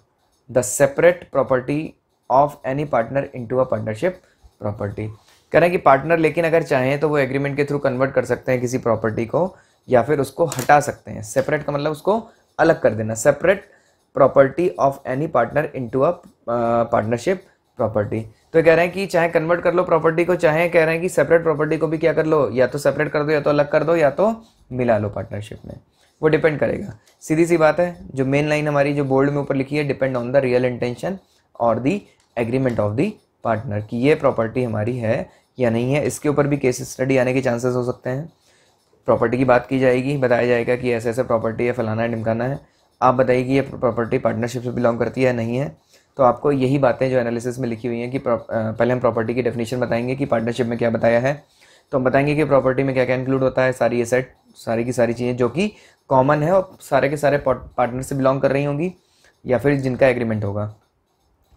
the separate property of any partner into a partnership property. कह रहे हैं कि पार्टनर लेकिन अगर चाहें तो वो एग्रीमेंट के थ्रू कन्वर्ट कर सकते हैं किसी प्रॉपर्टी को या फिर उसको हटा सकते हैं। सेपरेट का मतलब उसको अलग कर देना, separate property of any partner into a partnership property. तो कह रहे हैं कि चाहे कन्वर्ट कर लो प्रॉपर्टी को, चाहे कह रहे हैं कि सेपरेट प्रॉपर्टी को भी क्या कर लो, या तो सेपरेट कर दो या तो अलग कर दो या तो मिला लो पार्टनरशिप में, वो डिपेंड करेगा। सीधी सी बात है, जो मेन लाइन हमारी जो बोल्ड में ऊपर लिखी है, depend on the real intention और the agreement of the partner, कि ये प्रॉपर्टी हमारी है या नहीं है। इसके ऊपर भी केस स्टडी आने के चांसेस हो सकते हैं। प्रॉपर्टी की बात की जाएगी, बताया जाएगा कि ऐसे ऐसे प्रॉपर्टी है, फलाना है, ढिमकाना है, आप बताइए कि ये प्रॉपर्टी पार्टनरशिप से बिलोंग करती है या नहीं है। तो आपको यही बातें जो एनालिसिस में लिखी हुई हैं कि पहले हम प्रॉपर्टी की डेफिनेशन बताएंगे कि पार्टनरशिप में क्या बताया है, तो हम बताएंगे कि प्रॉपर्टी में क्या क्या इंक्लूड होता है, सारी एसेट, सारी की सारी चीज़ें जो कि कॉमन है और सारे के सारे पार्टनर से बिलोंग कर रही होंगी या फिर जिनका एग्रीमेंट होगा।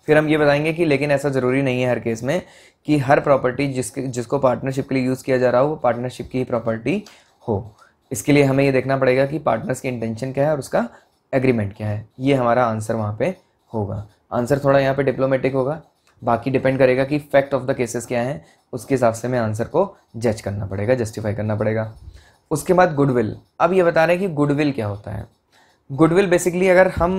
फिर हम ये बताएंगे कि लेकिन ऐसा ज़रूरी नहीं है हर केस में कि हर प्रॉपर्टी जिसको पार्टनरशिप के लिए यूज़ किया जा रहा हो वो पार्टनरशिप की ही प्रॉपर्टी हो। इसके लिए हमें ये देखना पड़ेगा कि पार्टनर्स की इंटेंशन क्या है और उसका एग्रीमेंट क्या है। ये हमारा आंसर वहाँ पे होगा। आंसर थोड़ा यहाँ पे डिप्लोमेटिक होगा, बाकी डिपेंड करेगा कि फैक्ट ऑफ द केसेस क्या हैं, उसके हिसाब से हमें आंसर को जज करना पड़ेगा, जस्टिफाई करना पड़ेगा। उसके बाद गुडविल। अब ये बता रहे हैं कि गुडविल क्या होता है। गुडविल बेसिकली अगर हम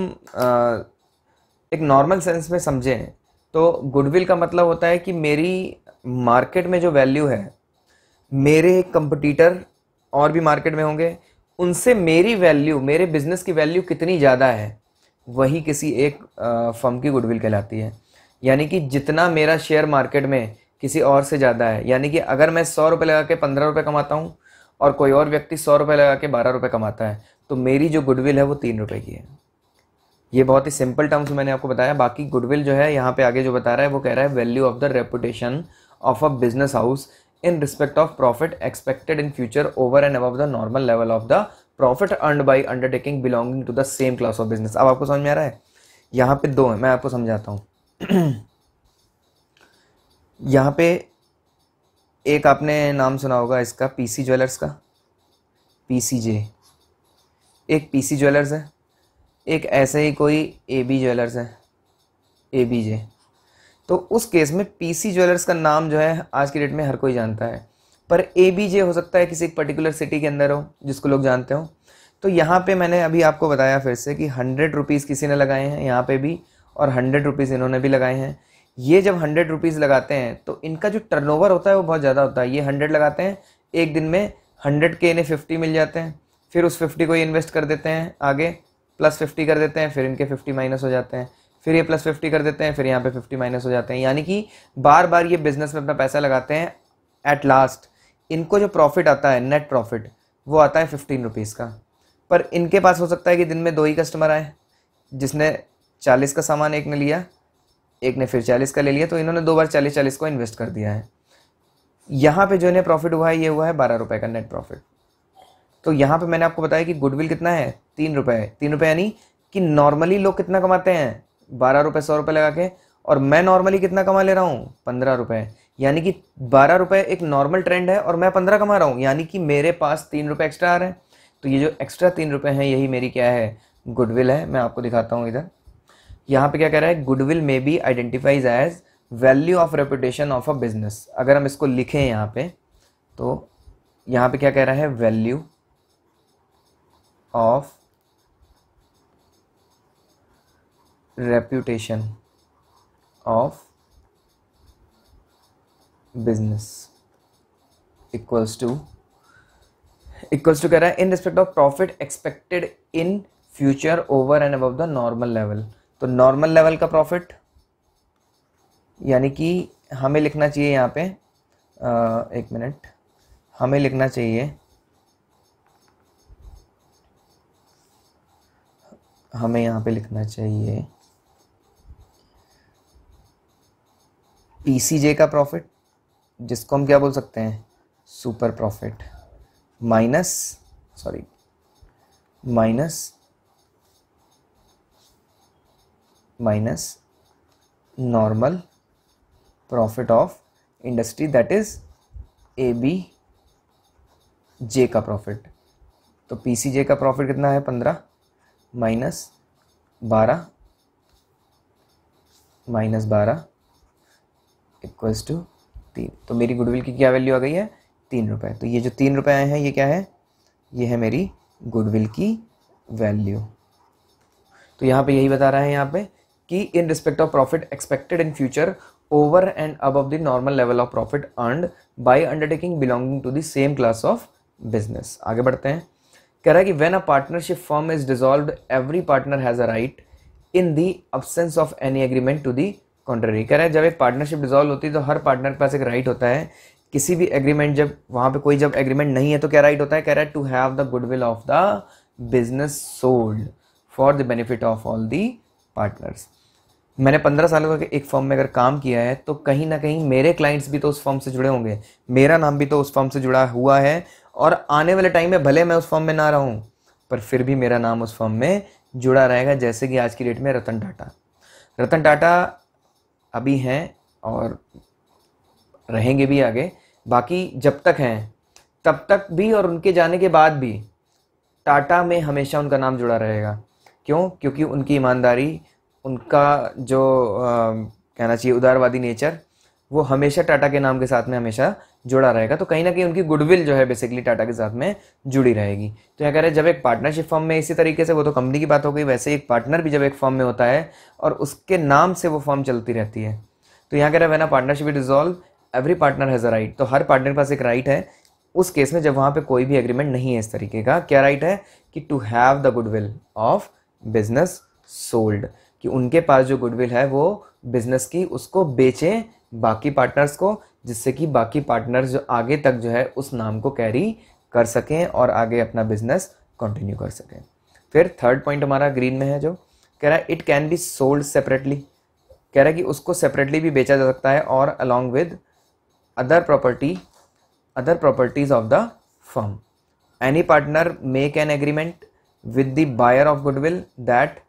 एक नॉर्मल सेंस में समझें तो गुडविल का मतलब होता है कि मेरी मार्केट में जो वैल्यू है, मेरे कंपटीटर और भी मार्केट में होंगे, उनसे मेरी वैल्यू, मेरे बिजनेस की वैल्यू कितनी ज़्यादा है, वही किसी एक फर्म की गुडविल कहलाती है। यानी कि जितना मेरा शेयर मार्केट में किसी और से ज़्यादा है, यानी कि अगर मैं 100 रुपये लगा के 15 रुपये कमाता हूँ और कोई और व्यक्ति 100 रुपये लगा के 12 रुपये कमाता है, तो मेरी जो गुडविल है वो 3 रुपये की है। ये बहुत ही सिंपल टर्म्स मैंने आपको बताया। बाकी गुडविल जो है यहाँ पे आगे जो बता रहा है वो कह रहा है value of the reputation of a business house in respect of profit expected in future over and above the normal level of the profit earned by undertaking belonging to the same class of business। अब आपको समझ में आ रहा है? यहाँ पे दो है, मैं आपको समझाता हूँ। यहाँ पे एक आपने नाम सुना होगा इसका, पीसी ज्वेलर्स का, पीसीजे। एक पीसी ज्वेलर्स है, एक ऐसे ही कोई एबी ज्वेलर्स है, एबीजे। तो उस केस में पीसी ज्वेलर्स का नाम जो है आज की डेट में हर कोई जानता है, पर एबीजे हो सकता है किसी पर्टिकुलर सिटी के अंदर हो जिसको लोग जानते हो। तो यहाँ पे मैंने अभी आपको बताया फिर से कि 100 रुपीज़ किसी ने लगाए हैं यहाँ पे भी, और 100 रुपीज़ इन्होंने भी लगाए हैं। ये जब 100 रुपीज़ लगाते हैं तो इनका जो टर्नओवर होता है वो बहुत ज़्यादा होता है। ये 100 लगाते हैं, एक दिन में 100 के इन्हें 50 मिल जाते हैं, फिर उस 50 को ये इन्वेस्ट कर देते हैं, आगे प्लस 50 कर देते हैं, फिर इनके 50 माइनस हो जाते हैं, फिर ये प्लस 50 कर देते हैं, फिर यहाँ पे 50 माइनस हो जाते हैं। यानी कि बार बार ये बिजनेस में अपना पैसा लगाते हैं। एट लास्ट इनको जो प्रॉफिट आता है, नेट प्रॉफिट, वो आता है 15 रुपीज़ का। पर इनके पास हो सकता है कि दिन में 2 ही कस्टमर आए, जिसने 40 का सामान एक ने लिया, एक ने फिर 40 का ले लिया, तो इन्होंने 2 बार 40-40 को इन्वेस्ट कर दिया है। यहाँ पे जो इन्हें प्रॉफिट हुआ है ये हुआ है 12 रुपये का नेट प्रॉफिट। तो यहाँ पे मैंने आपको बताया कि गुडविल कितना है, 3 रुपये। 3 रुपये यानी कि नॉर्मली लोग कितना कमाते हैं, 12 रुपये 100 रुपये लगा के, और मैं नॉर्मली कितना कमा ले रहा हूँ, 15 रुपये। यानी कि 12 रुपये एक नॉर्मल ट्रेंड है और मैं 15 कमा रहा हूँ, यानी कि मेरे पास 3 रुपये एक्स्ट्रा आ रहे हैं। तो ये जो एक्स्ट्रा 3 रुपये हैं यही मेरी क्या है, गुडविल है। मैं आपको दिखाता हूँ इधर। यहाँ पे क्या कह रहा है, goodwill may be identifies as value of reputation of a business. अगर हम इसको लिखें यहाँ पे, तो यहाँ पे क्या कह रहा है, value of reputation of business equals to कह रहा है in respect of profit expected in future over and above the normal level. तो नॉर्मल लेवल का प्रॉफिट, यानी कि हमें लिखना चाहिए यहाँ पे एक मिनट, हमें लिखना चाहिए, हमें यहाँ पे लिखना चाहिए पीसीजे का प्रॉफिट, जिसको हम क्या बोल सकते हैं, super profit, minus minus normal profit of industry, that is AB J का प्रॉफिट। तो पीसीजे का प्रॉफिट कितना है, 15 माइनस 12 इक्वल्स टू 3। तो मेरी गुडविल की क्या वैल्यू आ गई है, 3 रुपये। तो ये जो 3 रुपये आए हैं ये क्या है, ये है मेरी गुडविल की वैल्यू। तो यहाँ पे यही बता रहा है यहाँ पे कि in respect of profit expected in future over and above the normal level of profit earned by undertaking belonging to the same class of business. आगे बढ़ते हैं, कह रहा है कि when a partnership firm is dissolved every partner has a right in the absence of any agreement to the contrary. कह रहा है जब एक पार्टनरशिप डिसॉल्व होती है तो हर पार्टनर के पास एक राइट होता है, किसी भी एग्रीमेंट, जब वहाँ पे कोई जब एग्रीमेंट नहीं है तो क्या राइट होता है, कह रहा है to have the goodwill of the business sold for the benefit of all the partners. मैंने 15 सालों का एक फर्म में अगर काम किया है तो कहीं ना कहीं मेरे क्लाइंट्स भी तो उस फर्म से जुड़े होंगे, मेरा नाम भी तो उस फर्म से जुड़ा हुआ है, और आने वाले टाइम में भले मैं उस फर्म में ना रहूं पर फिर भी मेरा नाम उस फर्म में जुड़ा रहेगा। जैसे कि आज की डेट में रतन टाटा अभी हैं और रहेंगे भी आगे, बाकी जब तक हैं तब तक भी और उनके जाने के बाद भी टाटा में हमेशा उनका नाम जुड़ा रहेगा। क्यों? क्योंकि उनकी ईमानदारी, उनका जो कहना चाहिए उदारवादी नेचर, वो हमेशा टाटा के नाम के साथ में हमेशा जुड़ा रहेगा। तो कहीं ना कहीं उनकी गुडविल जो है बेसिकली टाटा के साथ में जुड़ी रहेगी। तो यहाँ कह रहे हैं जब एक पार्टनरशिप फर्म में, इसी तरीके से वो तो कंपनी की बात हो गई, वैसे एक पार्टनर भी जब एक फर्म में होता है और उसके नाम से वो फर्म चलती रहती है। तो यहाँ कह रहे हैं when a partnership is dissolve every partner has a right. तो हर पार्टनर के पास एक राइट है उस केस में जब वहाँ पे कोई भी एग्रीमेंट नहीं है इस तरीके का। क्या राइट है कि to have the goodwill of business sold, कि उनके पास जो गुडविल है वो बिजनेस की, उसको बेचें बाकी पार्टनर्स को, जिससे कि बाकी पार्टनर्स जो आगे तक जो है उस नाम को कैरी कर सकें और आगे अपना बिजनेस कंटिन्यू कर सकें। फिर थर्ड पॉइंट हमारा ग्रीन में है जो कह रहा है it can be sold separately. कह रहा है कि उसको सेपरेटली भी बेचा जा सकता है और along with other properties of the firm. Any partner make an agreement with the buyer of goodwill that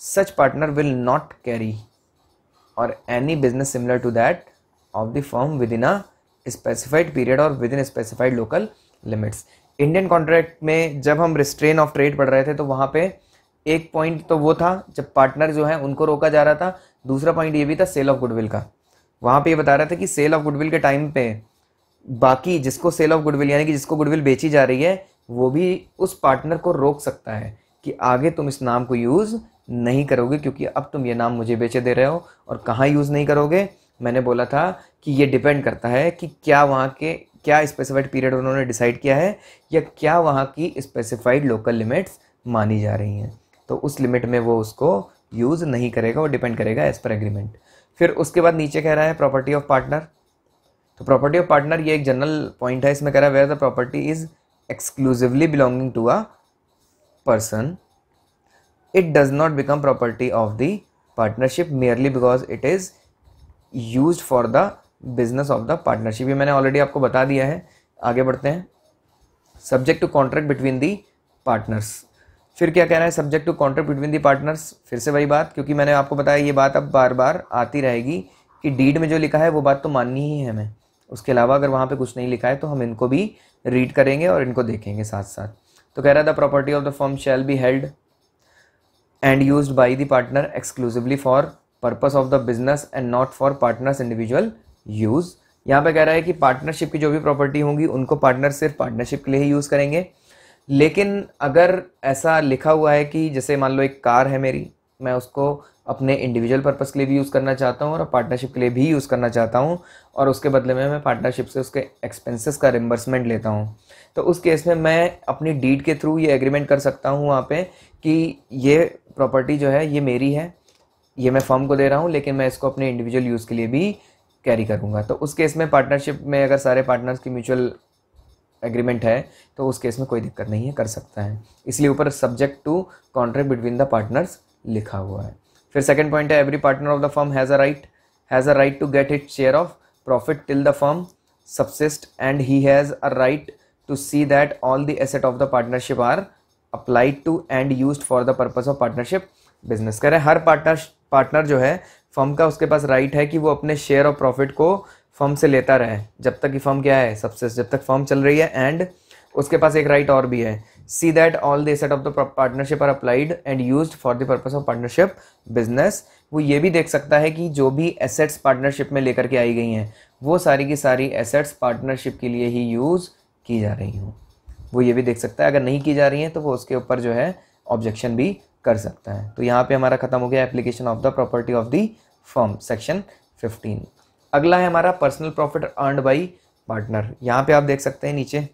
such partner will not carry or any business similar to that of the firm within a specified period or within specified local limits। Indian contract में जब हम रिस्ट्रेन ऑफ ट्रेड पढ़ रहे थे तो वहाँ पे एक पॉइंट तो वो था जब पार्टनर जो है उनको रोका जा रहा था, दूसरा पॉइंट ये भी था सेल ऑफ गुडविल का। वहाँ पे ये बता रहा था कि सेल ऑफ गुडविल के टाइम पे बाकी जिसको सेल ऑफ गुडविल यानी कि जिसको गुडविल बेची जा रही है वो भी उस पार्टनर को रोक सकता है कि आगे तुम इस नाम को यूज़ नहीं करोगे, क्योंकि अब तुम ये नाम मुझे बेचे दे रहे हो। और कहाँ यूज़ नहीं करोगे, मैंने बोला था कि ये डिपेंड करता है कि क्या वहाँ के क्या स्पेसिफाइड पीरियड उन्होंने डिसाइड किया है या क्या वहाँ की स्पेसिफाइड लोकल लिमिट्स मानी जा रही हैं। तो उस लिमिट में वो उसको यूज़ नहीं करेगा, वो डिपेंड करेगा एज पर एग्रीमेंट। फिर उसके बाद नीचे कह रहा है प्रॉपर्टी ऑफ पार्टनर। तो प्रॉपर्टी ऑफ पार्टनर ये एक जनरल पॉइंट है, इसमें कह रहा है where the property is exclusively belonging to a person, it does not become property of the partnership merely because it is used for the business of the partnership। ये मैंने ऑलरेडी आपको बता दिया है। आगे बढ़ते हैं, subject to contract between the partners. फिर क्या कह रहा है, subject to contract between the partners. फिर से वही बात, क्योंकि मैंने आपको बताया ये बात अब बार बार आती रहेगी कि डीड में जो लिखा है वो बात तो माननी ही है हमें, उसके अलावा अगर वहाँ पे कुछ नहीं लिखा है तो हम इनको भी रीड करेंगे और इनको देखेंगे साथ साथ। तो कह रहा है the property of the firm shall be held and used by the partner exclusively for purpose of the business and not for partners individual use. यहाँ पे कह रहा है कि पार्टनरशिप की जो भी प्रॉपर्टी होंगी उनको पार्टनर सिर्फ पार्टनरशिप के लिए ही यूज़ करेंगे। लेकिन अगर ऐसा लिखा हुआ है कि जैसे मान लो एक कार है मेरी, मैं उसको अपने इंडिविजुअल पर्पस के लिए भी यूज़ करना चाहता हूँ और पार्टनरशिप के लिए भी यूज़ करना चाहता हूँ, और उसके बदले में मैं पार्टनरशिप से उसके एक्सपेंसेस का रिम्बर्समेंट लेता हूँ, तो उस केस में मैं अपनी डीड के थ्रू ये एग्रीमेंट कर सकता हूँ वहाँ पे कि ये प्रॉपर्टी जो है ये मेरी है, ये मैं फर्म को दे रहा हूँ, लेकिन मैं इसको अपने इंडिविजुअल यूज़ के लिए भी कैरी करूँगा। तो उस केस में पार्टनरशिप में अगर सारे पार्टनर्स की म्यूचुअल एग्रीमेंट है तो उस केस में कोई दिक्कत नहीं है, कर सकता है। इसलिए ऊपर subject to contract between the partners लिखा हुआ है। फिर सेकंड पॉइंट है, every partner of the firm has a right to get it share of profit till the firm subsist and he has a right to see that all the asset of the partnership are applied to and used for the purpose of partnership business। कह रहे हैं हर पार्टनर जो है फर्म का, उसके पास राइट है कि वो अपने शेयर ऑफ प्रॉफिट को फर्म से लेता रहे जब तक कि फर्म क्या है, सबसे जब तक फर्म चल रही है। एंड उसके पास एक राइट और भी है, see that all the asset of the partnership are applied and used for the purpose of partnership business. वो ये भी देख सकता है कि जो भी एसेट्स पार्टनरशिप में लेकर के आई गई हैं वो सारी की सारी एसेट्स पार्टनरशिप के लिए ही यूज़ की जा रही हूँ, वो ये भी देख सकता है। अगर नहीं की जा रही हैं तो वो उसके ऊपर जो है ऑब्जेक्शन भी कर सकता है। तो यहाँ पे हमारा खत्म हो गया application of the property of the firm section 15। अगला है हमारा personal profit earned by partner. यहाँ पे आप देख सकते हैं नीचे,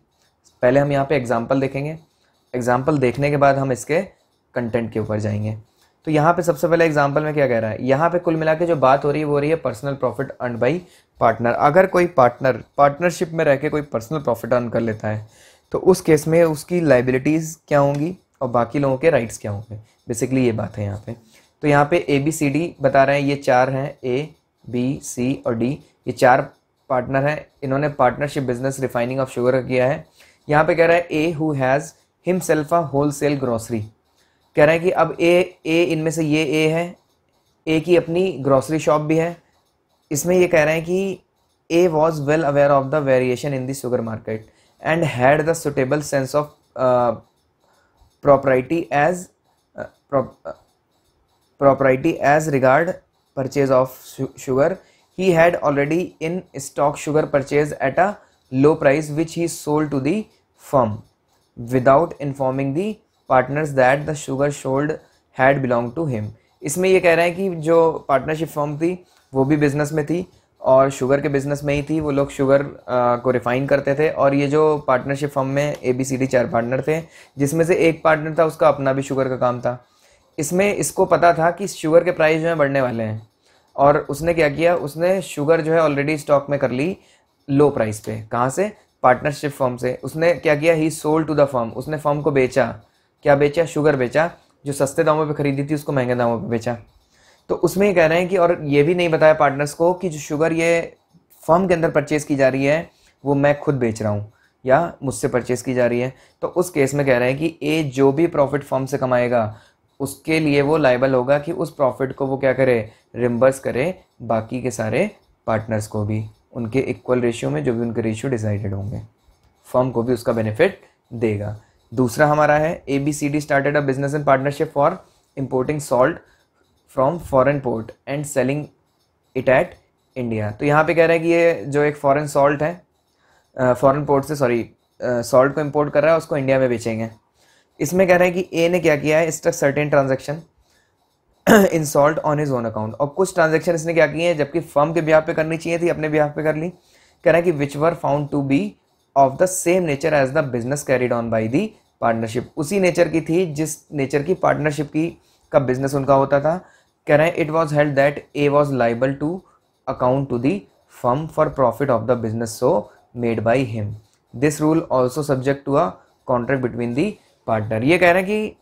पहले हम यहाँ पे एग्जाम्पल देखेंगे, एग्जाम्पल देखने के बाद हम इसके कंटेंट के ऊपर जाएंगे। तो यहाँ पे सबसे पहले एग्जाम्पल में क्या कह रहा है, यहाँ पे कुल मिला के जो बात हो रही है वो हो रही है personal profit earn by partner. अगर कोई पार्टनर पार्टनरशिप में रह के कोई पर्सनल प्रॉफिट अर्न कर लेता है तो उस केस में उसकी लाइबिलिटीज़ क्या होंगी और बाकी लोगों के राइट्स क्या होंगे, बेसिकली ये बात है यहाँ पे। तो यहाँ पे ABCD बता रहे हैं, ये चार हैं, A, B, C और D, ये चार पार्टनर हैं। इन्होंने partnership business refining of sugar किया है। यहाँ पे कह रहा है A who has himself a wholesale grocery. कह रहे हैं कि अब ए इनमें से ये ए है, ए की अपनी ग्रॉसरी शॉप भी है। इसमें ये कह रहे हैं कि ए was well aware of the variation in the sugar market and had the suitable sense of propriety as regard purchase of sugar. He had already in stock sugar purchased at a low price which he sold to the firm without informing the partners that the sugar sold had belonged to him। इसमें ये कह रहे हैं कि जो पार्टनरशिप फर्म थी वो भी बिजनेस में थी और शुगर के बिजनेस में ही थी। वो लोग शुगर को रिफाइन करते थे और ये जो पार्टनरशिप फर्म में ABCD चार पार्टनर थे, जिसमें से एक पार्टनर था उसका अपना भी शुगर का काम था। इसमें इसको पता था कि शुगर के प्राइस जो है बढ़ने वाले हैं और उसने क्या किया, उसने शुगर जो है ऑलरेडी स्टॉक में कर ली लो प्राइस पे। कहाँ से? पार्टनरशिप फर्म से। उसने क्या किया, he sold to the firm, उसने फर्म को बेचा। क्या बेचा? शुगर बेचा। जो सस्ते दामों पे खरीदी थी उसको महंगे दामों पे बेचा। तो उसमें ये कह रहे हैं कि, और ये भी नहीं बताया पार्टनर्स को कि जो शुगर ये फर्म के अंदर परचेज़ की जा रही है वो मैं खुद बेच रहा हूँ या मुझसे परचेज़ की जा रही है। तो उस केस में कह रहे हैं कि ए जो भी प्रॉफिट फर्म से कमाएगा उसके लिए वो लायबल होगा कि उस प्रॉफिट को वो क्या करे, रिम्बर्स करे बाकी के सारे पार्टनर्स को भी, उनके इक्वल रेशियो में, जो भी उनके रेशियो डिसाइडेड होंगे, फर्म को भी उसका बेनिफिट देगा। दूसरा हमारा है ABCD started a business in partnership for importing salt from foreign port and selling it at India. तो यहाँ पे कह रहे हैं कि ये जो एक फॉरेन सॉल्ट है, फॉरेन पोर्ट से सॉल्ट को इंपोर्ट कर रहा है, उसको इंडिया में बेचेंगे। इसमें कह रहे हैं कि ए ने क्या किया है, struck certain transaction in salt on his own account, और कुछ ट्रांजैक्शन इसने क्या किए हैं जबकि फर्म के बिहाफ पे करनी चाहिए थी, अपने बिहाफ पे कर ली। कह रहा है कि which were found to be of the same nature as the business carried on by the partnership, उसी नेचर की थी जिस नेचर की पार्टनरशिप की का बिजनेस उनका होता था। कह रहे हैं it was held that A was liable to account to the firm for profit of the business so made by him. This rule also subject to a contract between the partner. ये कह रहे हैं कि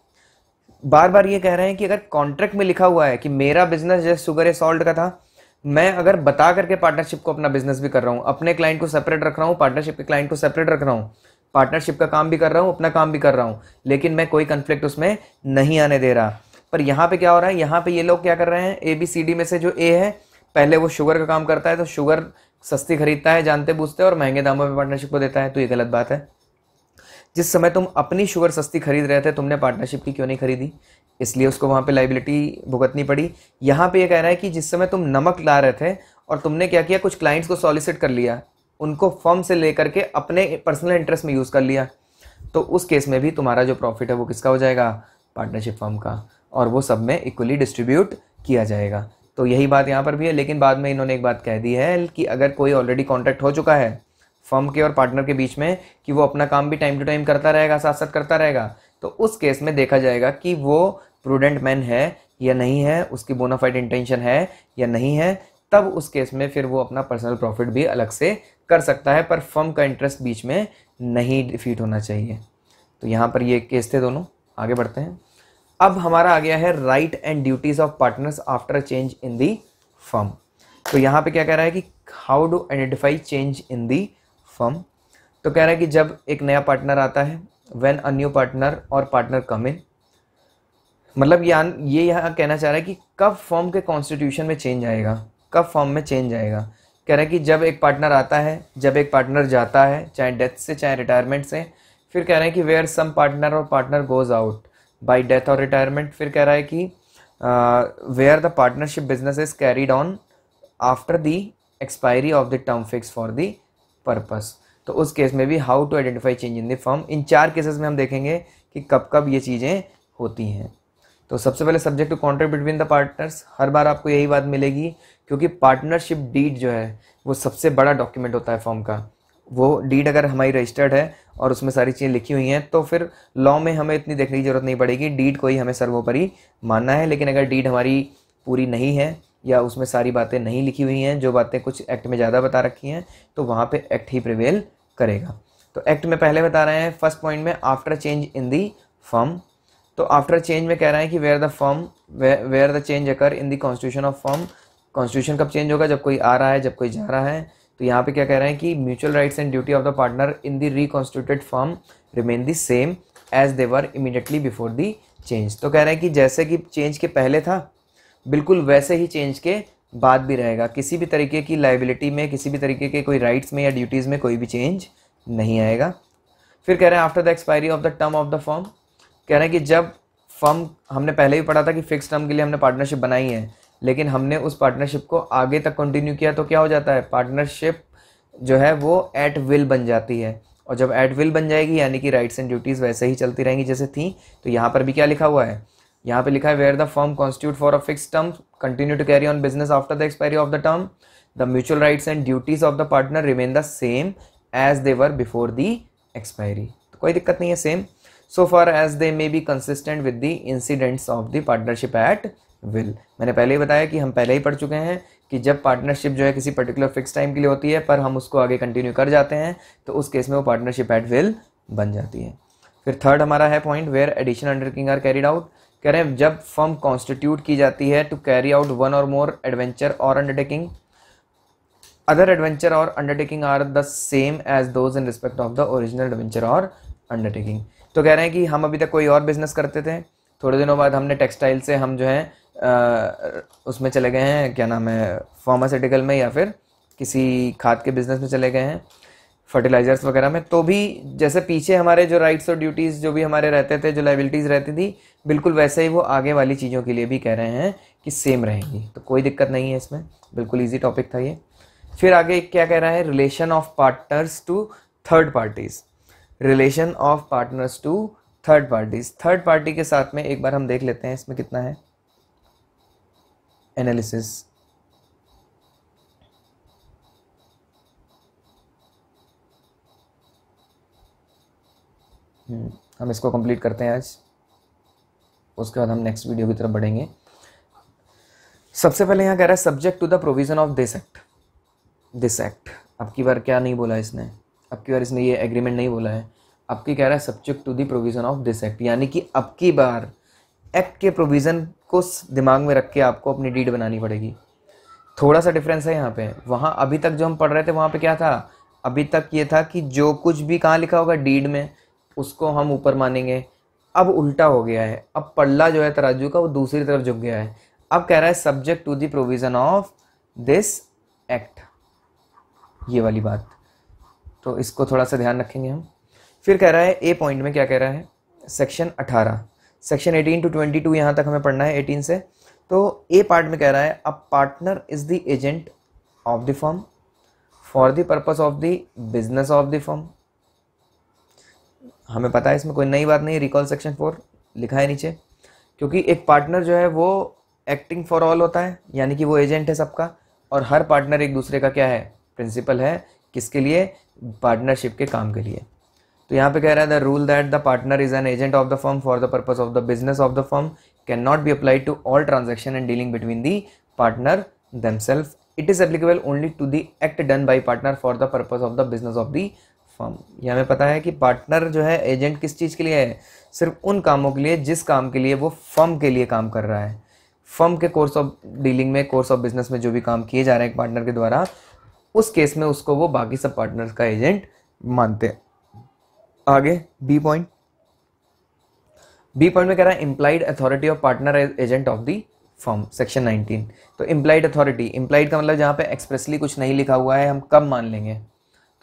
बार बार ये कह रहे हैं कि अगर कॉन्ट्रैक्ट में लिखा हुआ है कि मेरा बिजनेस जैसे शुगर या सॉल्ट का था, मैं अगर बता करके पार्टनरशिप को अपना बिजनेस भी कर रहा हूँ, अपने क्लाइंट को सेपरेट रख रहा हूँ, पार्टनरशिप के क्लाइंट को सेपरेट रख रहा हूँ, पार्टनरशिप का काम भी कर रहा हूँ, अपना काम भी कर रहा हूँ, लेकिन मैं कोई कन्फ्लिक्ट उसमें नहीं आने दे रहा। पर यहाँ पे क्या हो रहा है, यहाँ पे ये लोग क्या कर रहे हैं, ABCD में से जो A है पहले वो शुगर का काम करता है, तो शुगर सस्ती खरीदता है जानते बूझते और महंगे दामों में पार्टनरशिप को देता है, तो ये गलत बात है। जिस समय तुम अपनी शुगर सस्ती खरीद रहे थे, तुमने पार्टनरशिप की क्यों नहीं खरीदी, इसलिए उसको वहाँ पे लाइबिलिटी भुगतनी पड़ी। यहाँ पे ये कह रहा है कि जिस समय तुम नमक ला रहे थे और तुमने क्या किया, कुछ क्लाइंट्स को सॉलिसिट कर लिया, उनको फर्म से लेकर के अपने पर्सनल इंटरेस्ट में यूज़ कर लिया, तो उस केस में भी तुम्हारा जो प्रॉफिट है वो किसका हो जाएगा, पार्टनरशिप फर्म का, और वो सब में इक्वली डिस्ट्रीब्यूट किया जाएगा। तो यही बात यहाँ पर भी है। लेकिन बाद में इन्होंने एक बात कह दी है कि अगर कोई ऑलरेडी कॉन्ट्रैक्ट हो चुका है फर्म के और पार्टनर के बीच में कि वो अपना काम भी टाइम टू टाइम करता रहेगा, साथ साथ करता रहेगा, तो उस केस में देखा जाएगा कि वो प्रूडेंट मैन है या नहीं है, उसकी बोनाफाइड इंटेंशन है या नहीं है, तब उस केस में फिर वो अपना पर्सनल प्रॉफिट भी अलग से कर सकता है, पर फर्म का इंटरेस्ट बीच में नहीं डिफीट होना चाहिए। तो यहाँ पर ये केस थे दोनों। आगे बढ़ते हैं। अब हमारा आ गया है right and duties of partners after change in the firm. तो यहाँ पे क्या कह रहा है कि how do identify change in the firm. तो कह रहा है कि जब एक नया पार्टनर आता है, when a new partner or partner कम इन, मतलब ये यहाँ कहना चाह रहा है कि कब फर्म के कॉन्स्टिट्यूशन में चेंज आएगा, कब फर्म में चेंज आएगा। कह रहा है कि जब एक पार्टनर आता है, जब एक पार्टनर जाता है, चाहे डेथ से चाहे रिटायरमेंट से। फिर कह रहे हैं कि where some partner or partner goes out by death or retirement. फिर कह रहा है कि where the partnership business is carried on after the expiry of the term fix for the purpose. तो उस केस में भी how to identify change in the firm. इन 4 केसेस में हम देखेंगे कि कब कब ये चीज़ें होती हैं। तो सबसे पहले subject to contract between the partners. हर बार आपको यही बात मिलेगी, क्योंकि पार्टनरशिप डीड जो है वो सबसे बड़ा डॉक्यूमेंट होता है फर्म का। वो डीड अगर हमारी रजिस्टर्ड है और उसमें सारी चीज़ें लिखी हुई हैं, तो फिर लॉ में हमें इतनी देखने की जरूरत नहीं पड़ेगी, डीड को ही हमें सर्वोपरि मानना है। लेकिन अगर डीड हमारी पूरी नहीं है या उसमें सारी बातें नहीं लिखी हुई हैं, जो बातें कुछ एक्ट में ज़्यादा बता रखी हैं, तो वहाँ पे एक्ट ही प्रिवेल करेगा। तो एक्ट में पहले बता रहे हैं फर्स्ट पॉइंट में after change in the firm. तो आफ्टर चेंज में कह रहा है कि where the change occur in the constitution of firm. Constitution कब चेंज होगा, जब कोई आ रहा है, जब कोई जा रहा है। तो यहाँ पे क्या कह रहे हैं कि mutual rights and duty of the partner in the reconstituted firm remain the same as they were immediately before the change. तो कह रहे हैं कि जैसे कि चेंज के पहले था, बिल्कुल वैसे ही चेंज के बाद भी रहेगा। किसी भी तरीके की लाइबिलिटी में, किसी भी तरीके के कोई राइट्स में या ड्यूटीज़ में कोई भी चेंज नहीं आएगा। फिर कह रहे हैं after the expiry of the term of the firm. कह रहे हैं कि जब फर्म, हमने पहले ही पढ़ा था कि फिक्स टर्म के लिए हमने पार्टनरशिप बनाई है, लेकिन हमने उस पार्टनरशिप को आगे तक कंटिन्यू किया, तो क्या हो जाता है, पार्टनरशिप जो है वो एट विल बन जाती है। और जब एट विल बन जाएगी, यानी कि राइट्स एंड ड्यूटीज़ वैसे ही चलती रहेंगी जैसे थी। तो यहाँ पर भी क्या लिखा हुआ है, यहाँ पे लिखा है where the firm constitute for a fix term continue to carry on business after the expiry of the term, the mutual rights and duties of the partner remain the same as they were before the expiry. तो कोई दिक्कत नहीं है, same so far as they may be consistent with the incidents of the partnership at will। मैंने पहले ही बताया कि हम पहले ही पढ़ चुके हैं कि जब पार्टनरशिप जो है किसी पर्टिकुलर फिक्स टाइम के लिए होती है, पर हम उसको आगे कंटिन्यू कर जाते हैं, तो उस केस में वो पार्टनरशिप एट विल बन जाती है। फिर थर्ड हमारा है point where addition undertaking are carried out. कह रहे हैं जब फर्म कॉन्स्टिट्यूट की जाती है to carry out one or more adventure or undertaking, other adventure or undertaking are the same as those in respect of the original adventure or undertaking. तो कह रहे हैं कि हम अभी तक कोई और बिजनेस करते थे, थोड़े दिनों बाद हमने टेक्सटाइल से हम जो है उसमें चले गए हैं, क्या नाम है, फार्मास्यूटिकल में, या फिर किसी खाद के बिजनेस में चले गए हैं, फर्टिलाइजर्स वगैरह में। तो भी जैसे पीछे हमारे जो राइट्स और ड्यूटीज़ जो भी हमारे रहते थे, जो लाइबिलिटीज़ रहती थी, बिल्कुल वैसे ही वो आगे वाली चीज़ों के लिए भी कह रहे हैं कि सेम रहेंगी। तो कोई दिक्कत नहीं है इसमें, बिल्कुल ईजी टॉपिक था ये। फिर आगे क्या कह रहा है, relation of partners to third parties. Relation of partners to third parties. Third party के साथ में एक बार हम देख लेते हैं इसमें कितना है एनालिसिस। हम इसको कंप्लीट करते हैं आज, उसके बाद हम नेक्स्ट वीडियो की तरफ बढ़ेंगे। सबसे पहले यहाँ कह रहा है subject to the provision of this act. This act अब की बार क्या नहीं बोला इसने, अब की बार इसने ये एग्रीमेंट नहीं बोला है, अब की कह रहा है subject to the provision of this act, यानी कि अब की बार एक्ट के प्रोविज़न को दिमाग में रख के आपको अपनी डीड बनानी पड़ेगी। थोड़ा सा डिफरेंस है यहाँ पे। वहाँ अभी तक जो हम पढ़ रहे थे वहाँ पे क्या था, अभी तक ये था कि जो कुछ भी कहाँ लिखा होगा डीड में, उसको हम ऊपर मानेंगे। अब उल्टा हो गया है, अब पल्ला जो है तराजू का वो दूसरी तरफ झुक गया है। अब कह रहा है subject to the provision of this act, ये वाली बात। तो इसको थोड़ा सा ध्यान रखेंगे हम। फिर कह रहा है ए पॉइंट में क्या कह रहा है, सेक्शन 18, सेक्शन 18 to 22 यहाँ तक हमें पढ़ना है 18 से। तो ए पार्ट में कह रहा है a partner is the agent of the firm for the purpose of the business of the firm. हमें पता है इसमें कोई नई बात नहीं, रिकॉल सेक्शन 4 लिखा है नीचे। क्योंकि एक पार्टनर जो है वो एक्टिंग फॉर ऑल होता है, यानी कि वो एजेंट है सबका, और हर पार्टनर एक दूसरे का क्या है, प्रिंसिपल है। किसके लिए, पार्टनरशिप के काम के लिए। तो यहाँ पे कह रहा है the rule that the partner is an agent of the firm for the purpose of the business of the firm can not be applied to all transaction and dealing between the partner themselves. It is applicable only to the act done by partner for the purpose of the business of the firm. ये हमें पता है कि पार्टनर जो है एजेंट किस चीज़ के लिए है, सिर्फ उन कामों के लिए जिस काम के लिए वो फर्म के लिए काम कर रहा है। फर्म के कोर्स ऑफ डीलिंग में, कोर्स ऑफ बिजनेस में जो भी काम किए जा रहे हैं एक पार्टनर के द्वारा, उस केस में उसको वो बाकी सब पार्टनर्स का एजेंट मानते हैं। आगे बी पॉइंट में कह रहा है implied authority of partner as agent of the firm, section 19। तो इम्प्लाइड अथॉरिटी, इम्प्लाइड का मतलब जहाँ पे एक्सप्रेसली कुछ नहीं लिखा हुआ है, हम कब मान लेंगे,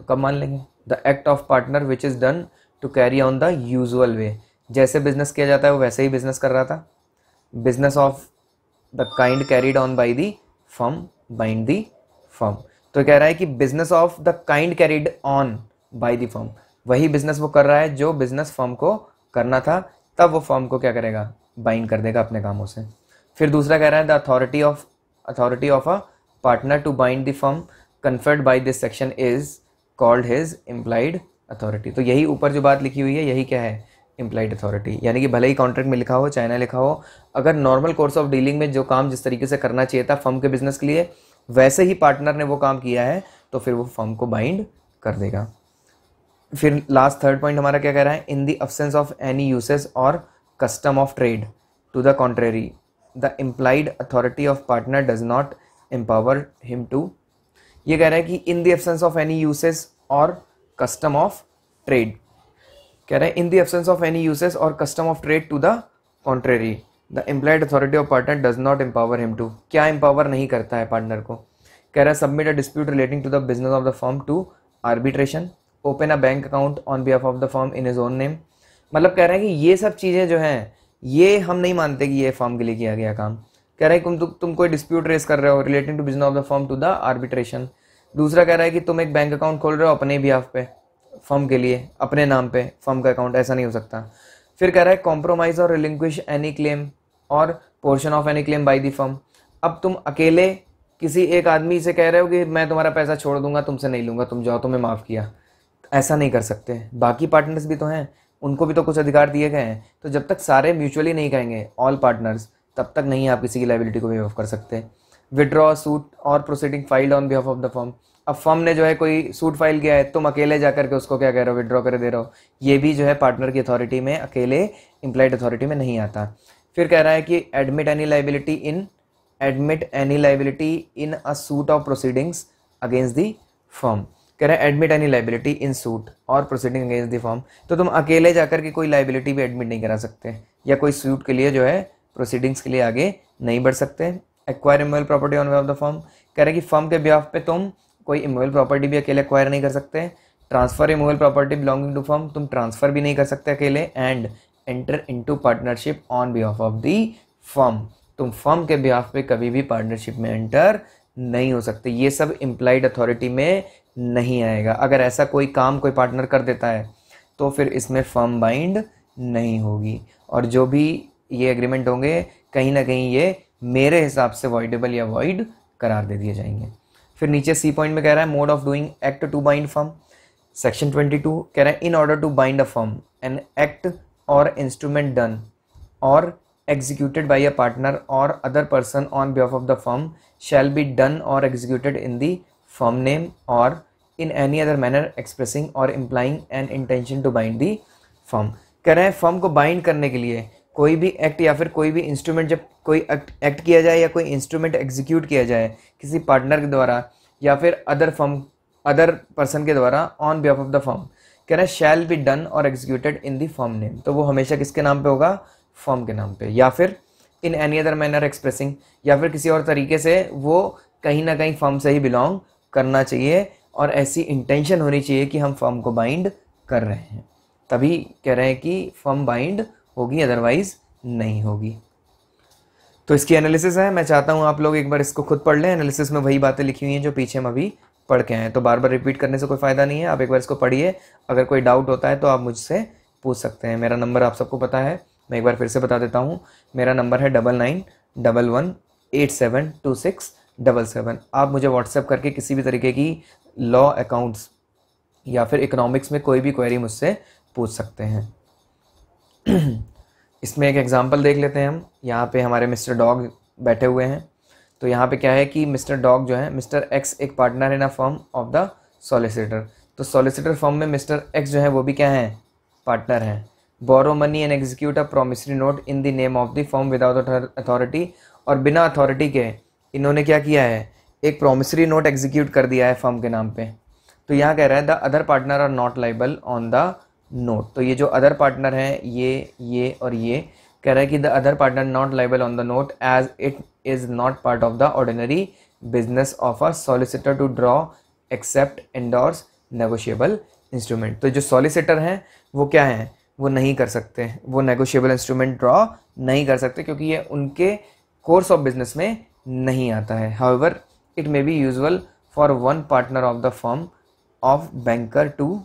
तो कब मान लेंगे, the act of partner which is done to carry on the usual way. जैसे बिजनेस किया जाता है वो वैसे ही बिजनेस कर रहा था। Business of the kind carried on by the firm bind the firm. तो कह रहा है कि business of the kind carried on by the firm, वही बिजनेस वो कर रहा है जो बिजनेस फर्म को करना था, तब वो फर्म को क्या करेगा, बाइंड कर देगा अपने कामों से। फिर दूसरा कह रहा है the authority of a partner to bind the firm conferred by this section is called his implied authority. तो यही ऊपर जो बात लिखी हुई है यही क्या है, इम्प्लाइड अथॉरिटी। यानी कि भले ही कॉन्ट्रैक्ट में लिखा हो चाहे ना लिखा हो, अगर नॉर्मल कोर्स ऑफ डीलिंग में जो काम जिस तरीके से करना चाहिए था फर्म के बिजनेस के लिए, वैसे ही पार्टनर ने वो काम किया है, तो फिर वो फर्म को बाइंड कर देगा। फिर लास्ट थर्ड पॉइंट हमारा क्या कह रहा है, in the absence of any usage और custom of trade to the contrary the implied authority of partner does not empower him to. ये कह रहा है कि in the absence of any usage और कस्टम ऑफ ट्रेड, कह रहा है in the absence of any usage और custom of trade to the contrary the implied authority of partner does not empower him to. क्या एम्पावर नहीं करता है पार्टनर को, कह रहा है submit a dispute relating to the business of the firm to arbitration, open a bank account on behalf of the firm in his own name. मतलब कह रहा है कि ये सब चीज़ें जो हैं ये हम नहीं मानते कि ये फर्म के लिए किया गया काम। कह रहा है कि तुम कोई डिस्प्यूट रेस कर रहे हो relating to business of the firm to the arbitration. दूसरा कह रहा है कि तुम एक बैंक अकाउंट खोल रहे हो अपने बिहाफ पे, फर्म के लिए, अपने नाम पे फर्म का अकाउंट, ऐसा नहीं हो सकता। फिर कह रहा है कॉम्प्रोमाइज और रिलिंक्विश एनी क्लेम और portion of any claim bye the firm. अब तुम अकेले किसी एक आदमी से कह रहे हो कि मैं तुम्हारा पैसा छोड़ दूंगा, तुमसे नहीं लूंगा, तुम जाओ, तुम्हें माफ़ किया, ऐसा नहीं कर सकते। बाकी पार्टनर्स भी तो हैं, उनको भी तो कुछ अधिकार दिए गए हैं। तो जब तक सारे म्यूचुअली नहीं कहेंगे ऑल पार्टनर्स, तब तक नहीं आप किसी की लाइबिलिटी को वेव ऑफ कर सकते। विड्रॉ सूट और proceeding filed on behalf of the firm. अब फर्म ने जो है कोई सूट फाइल किया है, तुम अकेले जाकर के उसको क्या कह रहे हो, विड्रॉ कर दे रहे हो, ये भी जो है पार्टनर की अथॉरिटी में, अकेले इम्प्लाइड अथॉरिटी में नहीं आता। फिर कह रहा है कि admit any liability in a suit of proceedings against the firm. कह रहा है admit any liability in suit और प्रोसीडिंग अगेंस्ट द फर्म। तो तुम अकेले जाकर के कोई लाइबिलिटी भी एडमिट नहीं करा सकते, या कोई सूट के लिए जो है प्रोसीडिंग्स के लिए आगे नहीं बढ़ सकते। Acquire immovable property on behalf of the firm, कह रहा है कि फर्म के बिहाफ पे तुम कोई इमूवेबल प्रॉपर्टी भी अकेले एक्वायर नहीं कर सकते। Transfer immovable property belonging to firm, तुम ट्रांसफर भी नहीं कर सकते अकेले। And enter into partnership on behalf of the firm, तुम फर्म के बिहाफ पे कभी भी पार्टनरशिप में एंटर नहीं हो सकते। ये सब इम्प्लाइड अथॉरिटी में नहीं आएगा। अगर ऐसा कोई काम कोई पार्टनर कर देता है तो फिर इसमें फर्म बाइंड नहीं होगी, और जो भी ये एग्रीमेंट होंगे कहीं ना कहीं ये मेरे हिसाब से वॉइडेबल या वॉइड करार दे दिए जाएंगे। फिर नीचे सी पॉइंट में कह रहा है mode of doing act to bind firm, section 22 कह रहा है in order to bind a firm an act or instrument done or executed by a partner or other person on behalf of the firm shall be done or executed in the firm name or in any other manner expressing or implying an intention to bind the firm। कह रहे हैं फर्म को बाइंड करने के लिए कोई भी एक्ट या फिर कोई भी इंस्ट्रूमेंट, जब कोई एक्ट किया जाए या कोई इंस्ट्रूमेंट एग्जीक्यूट किया जाए किसी पार्टनर के द्वारा या फिर अदर पर्सन के द्वारा on behalf of the firm, कह रहे हैं शैल बी डन और executed in the firm name. तो वो हमेशा किसके नाम पे होगा, फर्म के नाम पे। या फिर in any other manner expressing, या फिर किसी और तरीके से वो कहीं ना कहीं फर्म से ही बिलोंग करना चाहिए और ऐसी इंटेंशन होनी चाहिए कि हम फर्म को बाइंड कर रहे हैं, तभी कह रहे हैं कि फर्म बाइंड होगी, अदरवाइज नहीं होगी। तो इसकी एनालिसिस है, मैं चाहता हूँ आप लोग एक बार इसको खुद पढ़ लें। एनालिसिस में वही बातें लिखी हुई हैं जो पीछे हम अभी पढ़ के आए, तो बार बार रिपीट करने से कोई फ़ायदा नहीं है। आप एक बार इसको पढ़िए, अगर कोई डाउट होता है तो आप मुझसे पूछ सकते हैं। मेरा नंबर आप सबको पता है, मैं एक बार फिर से बता देता हूँ। मेरा नंबर है 9911872677। आप मुझे व्हाट्सएप करके किसी भी तरीके की लॉ, अकाउंट्स या फिर इकोनॉमिक्स में कोई भी क्वेरी मुझसे पूछ सकते हैं। इसमें एक एग्जांपल देख लेते हैं हम। यहाँ पे हमारे मिस्टर डॉग बैठे हुए हैं, तो यहाँ पे क्या है कि मिस्टर डॉग जो है, मिस्टर एक्स एक partner in a firm of the solicitor, तो सॉलिसिटर फर्म में मिस्टर एक्स जो है वो भी क्या है, पार्टनर है। Borrow money and execute a promissory note in the name of the firm without authority, और बिना अथॉरिटी के इन्होंने क्या किया है, एक प्रोमिसरी नोट एग्जीक्यूट कर दिया है फर्म के नाम पे। तो यहाँ कह रहा है the other partner are not liable on the note, तो ये जो अदर पार्टनर है ये और ये कह रहा है कि the other partner not liable on the note as it is not part of the ordinary business of a solicitor to draw accept endorse negotiable instrument. तो जो सॉलिसिटर हैं वो क्या है, वो नहीं कर सकते, वो नेगोशिएबल इंस्ट्रूमेंट ड्रॉ नहीं कर सकते क्योंकि ये उनके कोर्स ऑफ बिजनेस में नहीं आता है। However it may be usual for one partner of the firm of banker to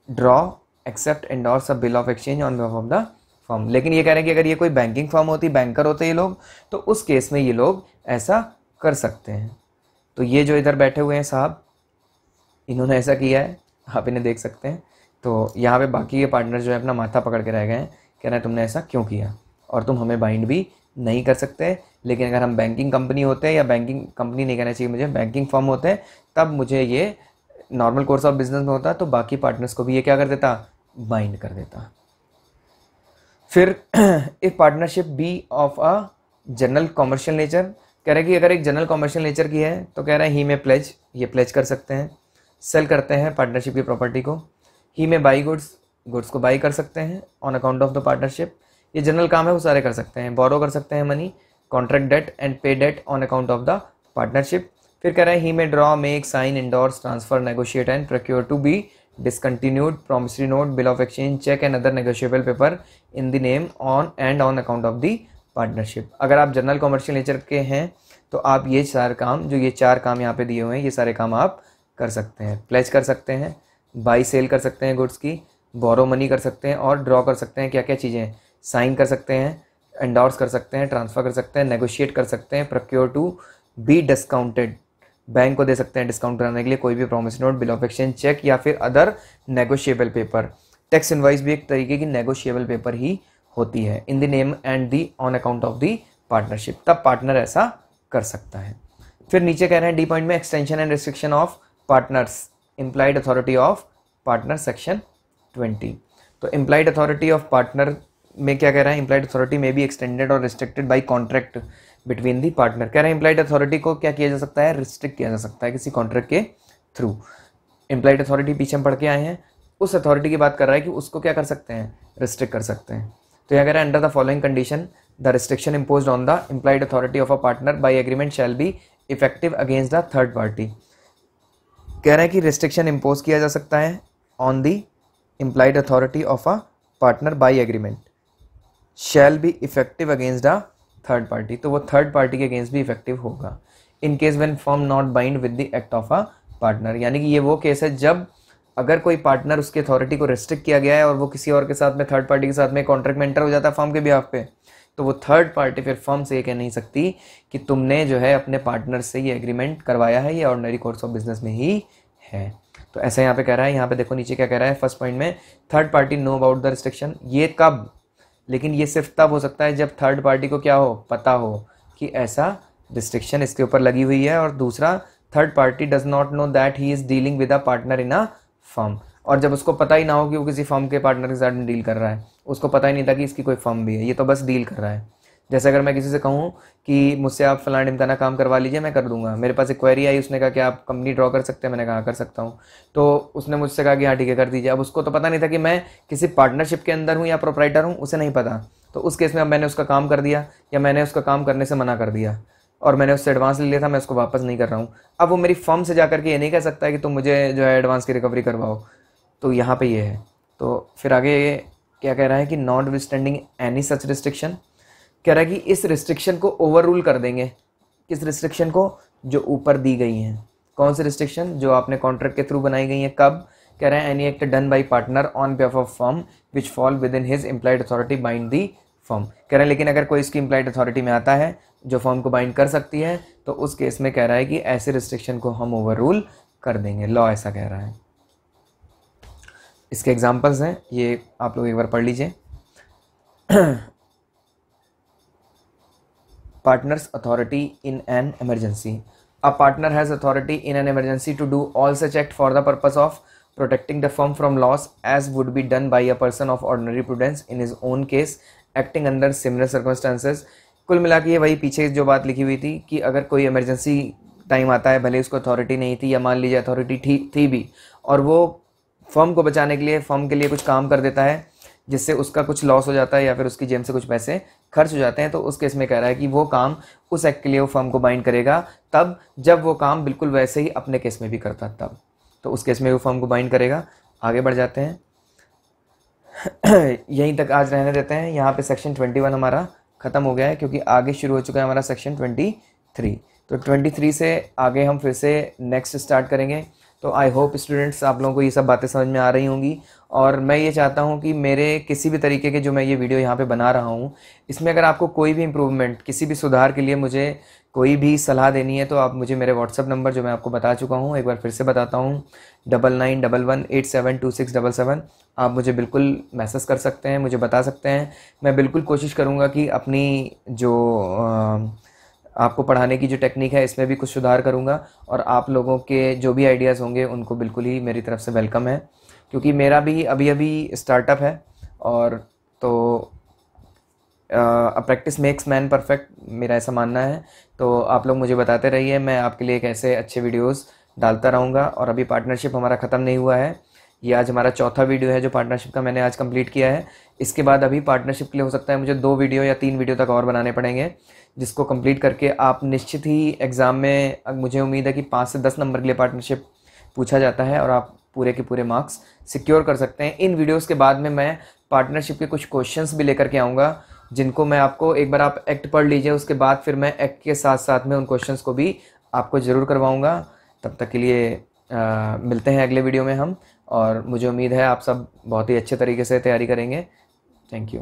draw accept endorse a bill of exchange on behalf of the firm. लेकिन ये कह रहे हैं कि अगर ये कोई बैंकिंग फर्म होती, बैंकर होते ये लोग, तो उस केस में ये लोग ऐसा कर सकते हैं। तो ये जो इधर बैठे हुए हैं साहब, इन्होंने ऐसा किया है, आप इन्हें देख सकते हैं। तो यहाँ पे बाकी ये पार्टनर जो है अपना माथा पकड़ के रह गए हैं, कह रहे हैं तुमने ऐसा क्यों किया और तुम हमें बाइंड भी नहीं कर सकते। लेकिन अगर हम बैंकिंग कंपनी होते हैं, या बैंकिंग कंपनी नहीं कहना चाहिए मुझे, बैंकिंग फर्म होते हैं, तब मुझे ये नॉर्मल कोर्स ऑफ बिजनेस में होता तो बाकी पार्टनर्स को भी ये क्या कर देता, बाइंड कर देता। फिर if partnership be of a general commercial nature, कह रहा है कि अगर एक जनरल कॉमर्शियल नेचर की है तो कह रहा है ही में प्लेज, ये प्लेज कर सकते हैं, सेल करते हैं पार्टनरशिप की प्रॉपर्टी को। ही में बाई गुड्स, गुड्स को बाई कर सकते हैं on account of the partnership, ये जनरल काम है वो सारे कर सकते हैं। बोरो कर सकते हैं money, contract debt and pay debt on account of the partnership. फिर कह रहा है he may draw, make, sign, endorse, transfer, negotiate and procure to be discontinued promissory note, bill of exchange, check and other negotiable paper in the name on and on account of the partnership। अगर आप जनरल कॉमर्शियल नेचर के हैं तो आप ये चार काम, जो ये चार काम यहाँ पे दिए हुए हैं, ये सारे काम आप कर सकते हैं। प्लेज कर सकते हैं, बाई सेल कर सकते हैं गुड्स की, बोरो मनी कर सकते हैं, और ड्रॉ कर सकते हैं क्या क्या चीज़ें, साइन कर सकते हैं, एंडोर्स कर सकते हैं, ट्रांसफ़र कर सकते हैं, नेगोशिएट कर सकते हैं, procure to be discounted, bank को दे सकते हैं डिस्काउंट कराने के लिए कोई भी promise note, bill of exchange, cheque या फिर other negotiable paper. Tax invoice भी एक तरीके की नेगोशिएबल पेपर ही होती है। In the name and the on account of the partnership, तब पार्टनर ऐसा कर सकता है। फिर नीचे कह रहे हैं डी पॉइंट में extension and restriction of partners, implied authority of partner section 20। तो इम्प्लाइड अथॉरिटी ऑफ पार्टनर में क्या कह रहा है, इम्प्लाइड अथॉरिटी में बी एक्सटेंडेड और restricted by contract between the partner. कह रहे हैं इम्प्लाइड अथॉरिटी को क्या किया जा सकता है, रिस्ट्रिक्ट किया जा सकता है किसी कॉन्ट्रैक्ट के थ्रू। इम्प्लाइड अथॉरिटी पीछे हम पढ़ के आए हैं, उस अथॉरिटी की बात कर रहा है कि उसको क्या कर सकते हैं, रिस्ट्रिक्ट कर सकते हैं। तो यहाँ कह रहा है under the following condition the restriction imposed on the implied authority of a partner by agreement shall be effective against the third party. कह रहे हैं कि रिस्ट्रिक्शन इम्पोज किया जा सकता है on the implied authority of a partner by agreement shall be effective against the third party, तो वो थर्ड पार्टी के अगेंस्ट भी इफेक्टिव होगा। इन case when firm not bind with the act of a partner, यानी कि ये वो केस है जब अगर कोई पार्टनर, उसकी अथॉरिटी को रिस्ट्रिक्ट किया गया है और वो किसी और के साथ में, थर्ड पार्टी के साथ में कॉन्ट्रैक्ट में एंटर हो जाता है फर्म के बिहाफ पे, तो वो थर्ड पार्टी फिर फर्म से ये कह नहीं सकती कि तुमने जो है अपने पार्टनर से ये एग्रीमेंट करवाया है, ये ऑर्डिनरी कोर्स ऑफ बिजनेस में ही है। तो ऐसा यहाँ पे कह रहा है, यहाँ पे देखो नीचे क्या कह रहा है फर्स्ट पॉइंट में, third party know about the restriction. ये कब, लेकिन ये सिर्फ तब हो सकता है जब थर्ड पार्टी को क्या हो, पता हो कि ऐसा रिस्ट्रिक्शन इसके ऊपर लगी हुई है, और दूसरा third party does not know that he is dealing with a partner in a firm, और जब उसको पता ही ना हो कि वो किसी फर्म के पार्टनर के साथ डील कर रहा है, उसको पता ही नहीं था कि इसकी कोई फर्म भी है, ये तो बस डील कर रहा है। जैसे अगर मैं किसी से कहूँ कि मुझसे आप फलाना ढिमकाना काम करवा लीजिए, मैं कर दूंगा, मेरे पास एक क्वेरी आई, उसने कहा कि आप कंपनी ड्रॉ कर सकते हैं, मैंने कहा कर सकता हूँ, तो उसने मुझसे कहा कि हाँ ठीक है कर दीजिए। अब उसको तो पता नहीं था कि मैं किसी पार्टनरशिप के अंदर हूँ या प्रोप्राइटर हूँ, उसे नहीं पता। तो उस केस में अब मैंने उसका काम कर दिया, या मैंने उसका काम करने से मना कर दिया, और मैंने उससे एडवांस ले लिया था, मैं उसको वापस नहीं कर रहा हूँ। अब वो मेरी फर्म से जाकर के ये नहीं कह सकता है कि तुम मुझे जो है एडवांस की रिकवरी करवाओ। तो यहाँ पे ये है। तो फिर आगे ये क्या कह रहा है कि not withstanding any such restriction, कह रहा है कि इस रिस्ट्रिक्शन को ओवर रूल कर देंगे। किस रिस्ट्रिक्शन को, जो ऊपर दी गई हैं। कौन सी रिस्ट्रिक्शन, जो आपने कॉन्ट्रैक्ट के थ्रू बनाई गई हैं। कब, कह रहे हैं any act done by partner on behalf of firm which fall with in his implied authority bind the firm. कह रहे हैं लेकिन अगर कोई इसकी इम्प्लाइड अथॉरिटी में आता है जो फर्म को बाइंड कर सकती है, तो उस केस में कह रहा है कि ऐसे रिस्ट्रिक्शन को हम ओवर रूल कर देंगे, लॉ ऐसा कह रहा है। इसके एग्जाम्पल्स हैं, ये आप लोग एक बार पढ़ लीजिए। partner's authority in an emergency. A partner has authority in an emergency to do all such act for the purpose of protecting the firm from loss as would be done by a person of ordinary prudence in his own case acting under similar circumstances. कुल मिला के ये वही पीछे जो बात लिखी हुई थी कि अगर कोई इमरजेंसी टाइम आता है, भले उसको अथॉरिटी नहीं थी या मान लीजिए अथॉरिटी थी भी, और वो फर्म को बचाने के लिए, फर्म के लिए कुछ काम कर देता है जिससे उसका कुछ लॉस हो जाता है या फिर उसकी जेब से कुछ पैसे खर्च हो जाते हैं, तो उस केस में कह रहा है कि वो काम, उस एक्ट के लिए वो फर्म को बाइंड करेगा तब जब वो काम बिल्कुल वैसे ही अपने केस में भी करता तब, तो उस केस में वो फर्म को बाइंड करेगा। आगे बढ़ जाते हैं, यहीं तक आज रहने देते हैं। यहाँ पे सेक्शन 21 हमारा ख़त्म हो गया है क्योंकि आगे शुरू हो चुका है हमारा सेक्शन 23। तो 23 से आगे हम फिर से नेक्स्ट स्टार्ट करेंगे। तो आई होप स्टूडेंट्स आप लोगों को ये सब बातें समझ में आ रही होंगी, और मैं ये चाहता हूँ कि मेरे किसी भी तरीके के जो मैं ये वीडियो यहाँ पे बना रहा हूँ, इसमें अगर आपको कोई भी इम्प्रूवमेंट, किसी भी सुधार के लिए मुझे कोई भी सलाह देनी है तो आप मुझे मेरे व्हाट्सअप नंबर जो मैं आपको बता चुका हूँ, एक बार फिर से बताता हूँ, 9911872677, आप मुझे बिल्कुल मैसेज कर सकते हैं, मुझे बता सकते हैं। मैं बिल्कुल कोशिश करूँगा कि अपनी जो आपको पढ़ाने की जो टेक्निक है इसमें भी कुछ सुधार करूँगा, और आप लोगों के जो भी आइडियाज़ होंगे उनको बिल्कुल ही मेरी तरफ से वेलकम है, क्योंकि मेरा भी अभी अभी स्टार्टअप है। और तो प्रैक्टिस मेक्स मैन परफेक्ट, मेरा ऐसा मानना है। तो आप लोग मुझे बताते रहिए, मैं आपके लिए एक ऐसे अच्छे वीडियोस डालता रहूँगा। और अभी पार्टनरशिप हमारा ख़त्म नहीं हुआ है, ये आज हमारा चौथा वीडियो है जो पार्टनरशिप का मैंने आज कंप्लीट किया है। इसके बाद अभी पार्टनरशिप के लिए हो सकता है मुझे 2 वीडियो या 3 वीडियो तक और बनाने पड़ेंगे, जिसको कंप्लीट करके आप निश्चित ही एग्ज़ाम में, मुझे उम्मीद है कि 5 से 10 नंबर के लिए पार्टनरशिप पूछा जाता है और आप पूरे के पूरे मार्क्स सिक्योर कर सकते हैं। इन वीडियोस के बाद में मैं पार्टनरशिप के कुछ क्वेश्चंस भी लेकर के आऊँगा, जिनको मैं आपको, एक बार आप एक्ट पढ़ लीजिए, उसके बाद फिर मैं एक्ट के साथ साथ में उन क्वेश्चंस को भी आपको ज़रूर करवाऊँगा। तब तक के लिए मिलते हैं अगले वीडियो में हम, और मुझे उम्मीद है आप सब बहुत ही अच्छे तरीके से तैयारी करेंगे। Thank you.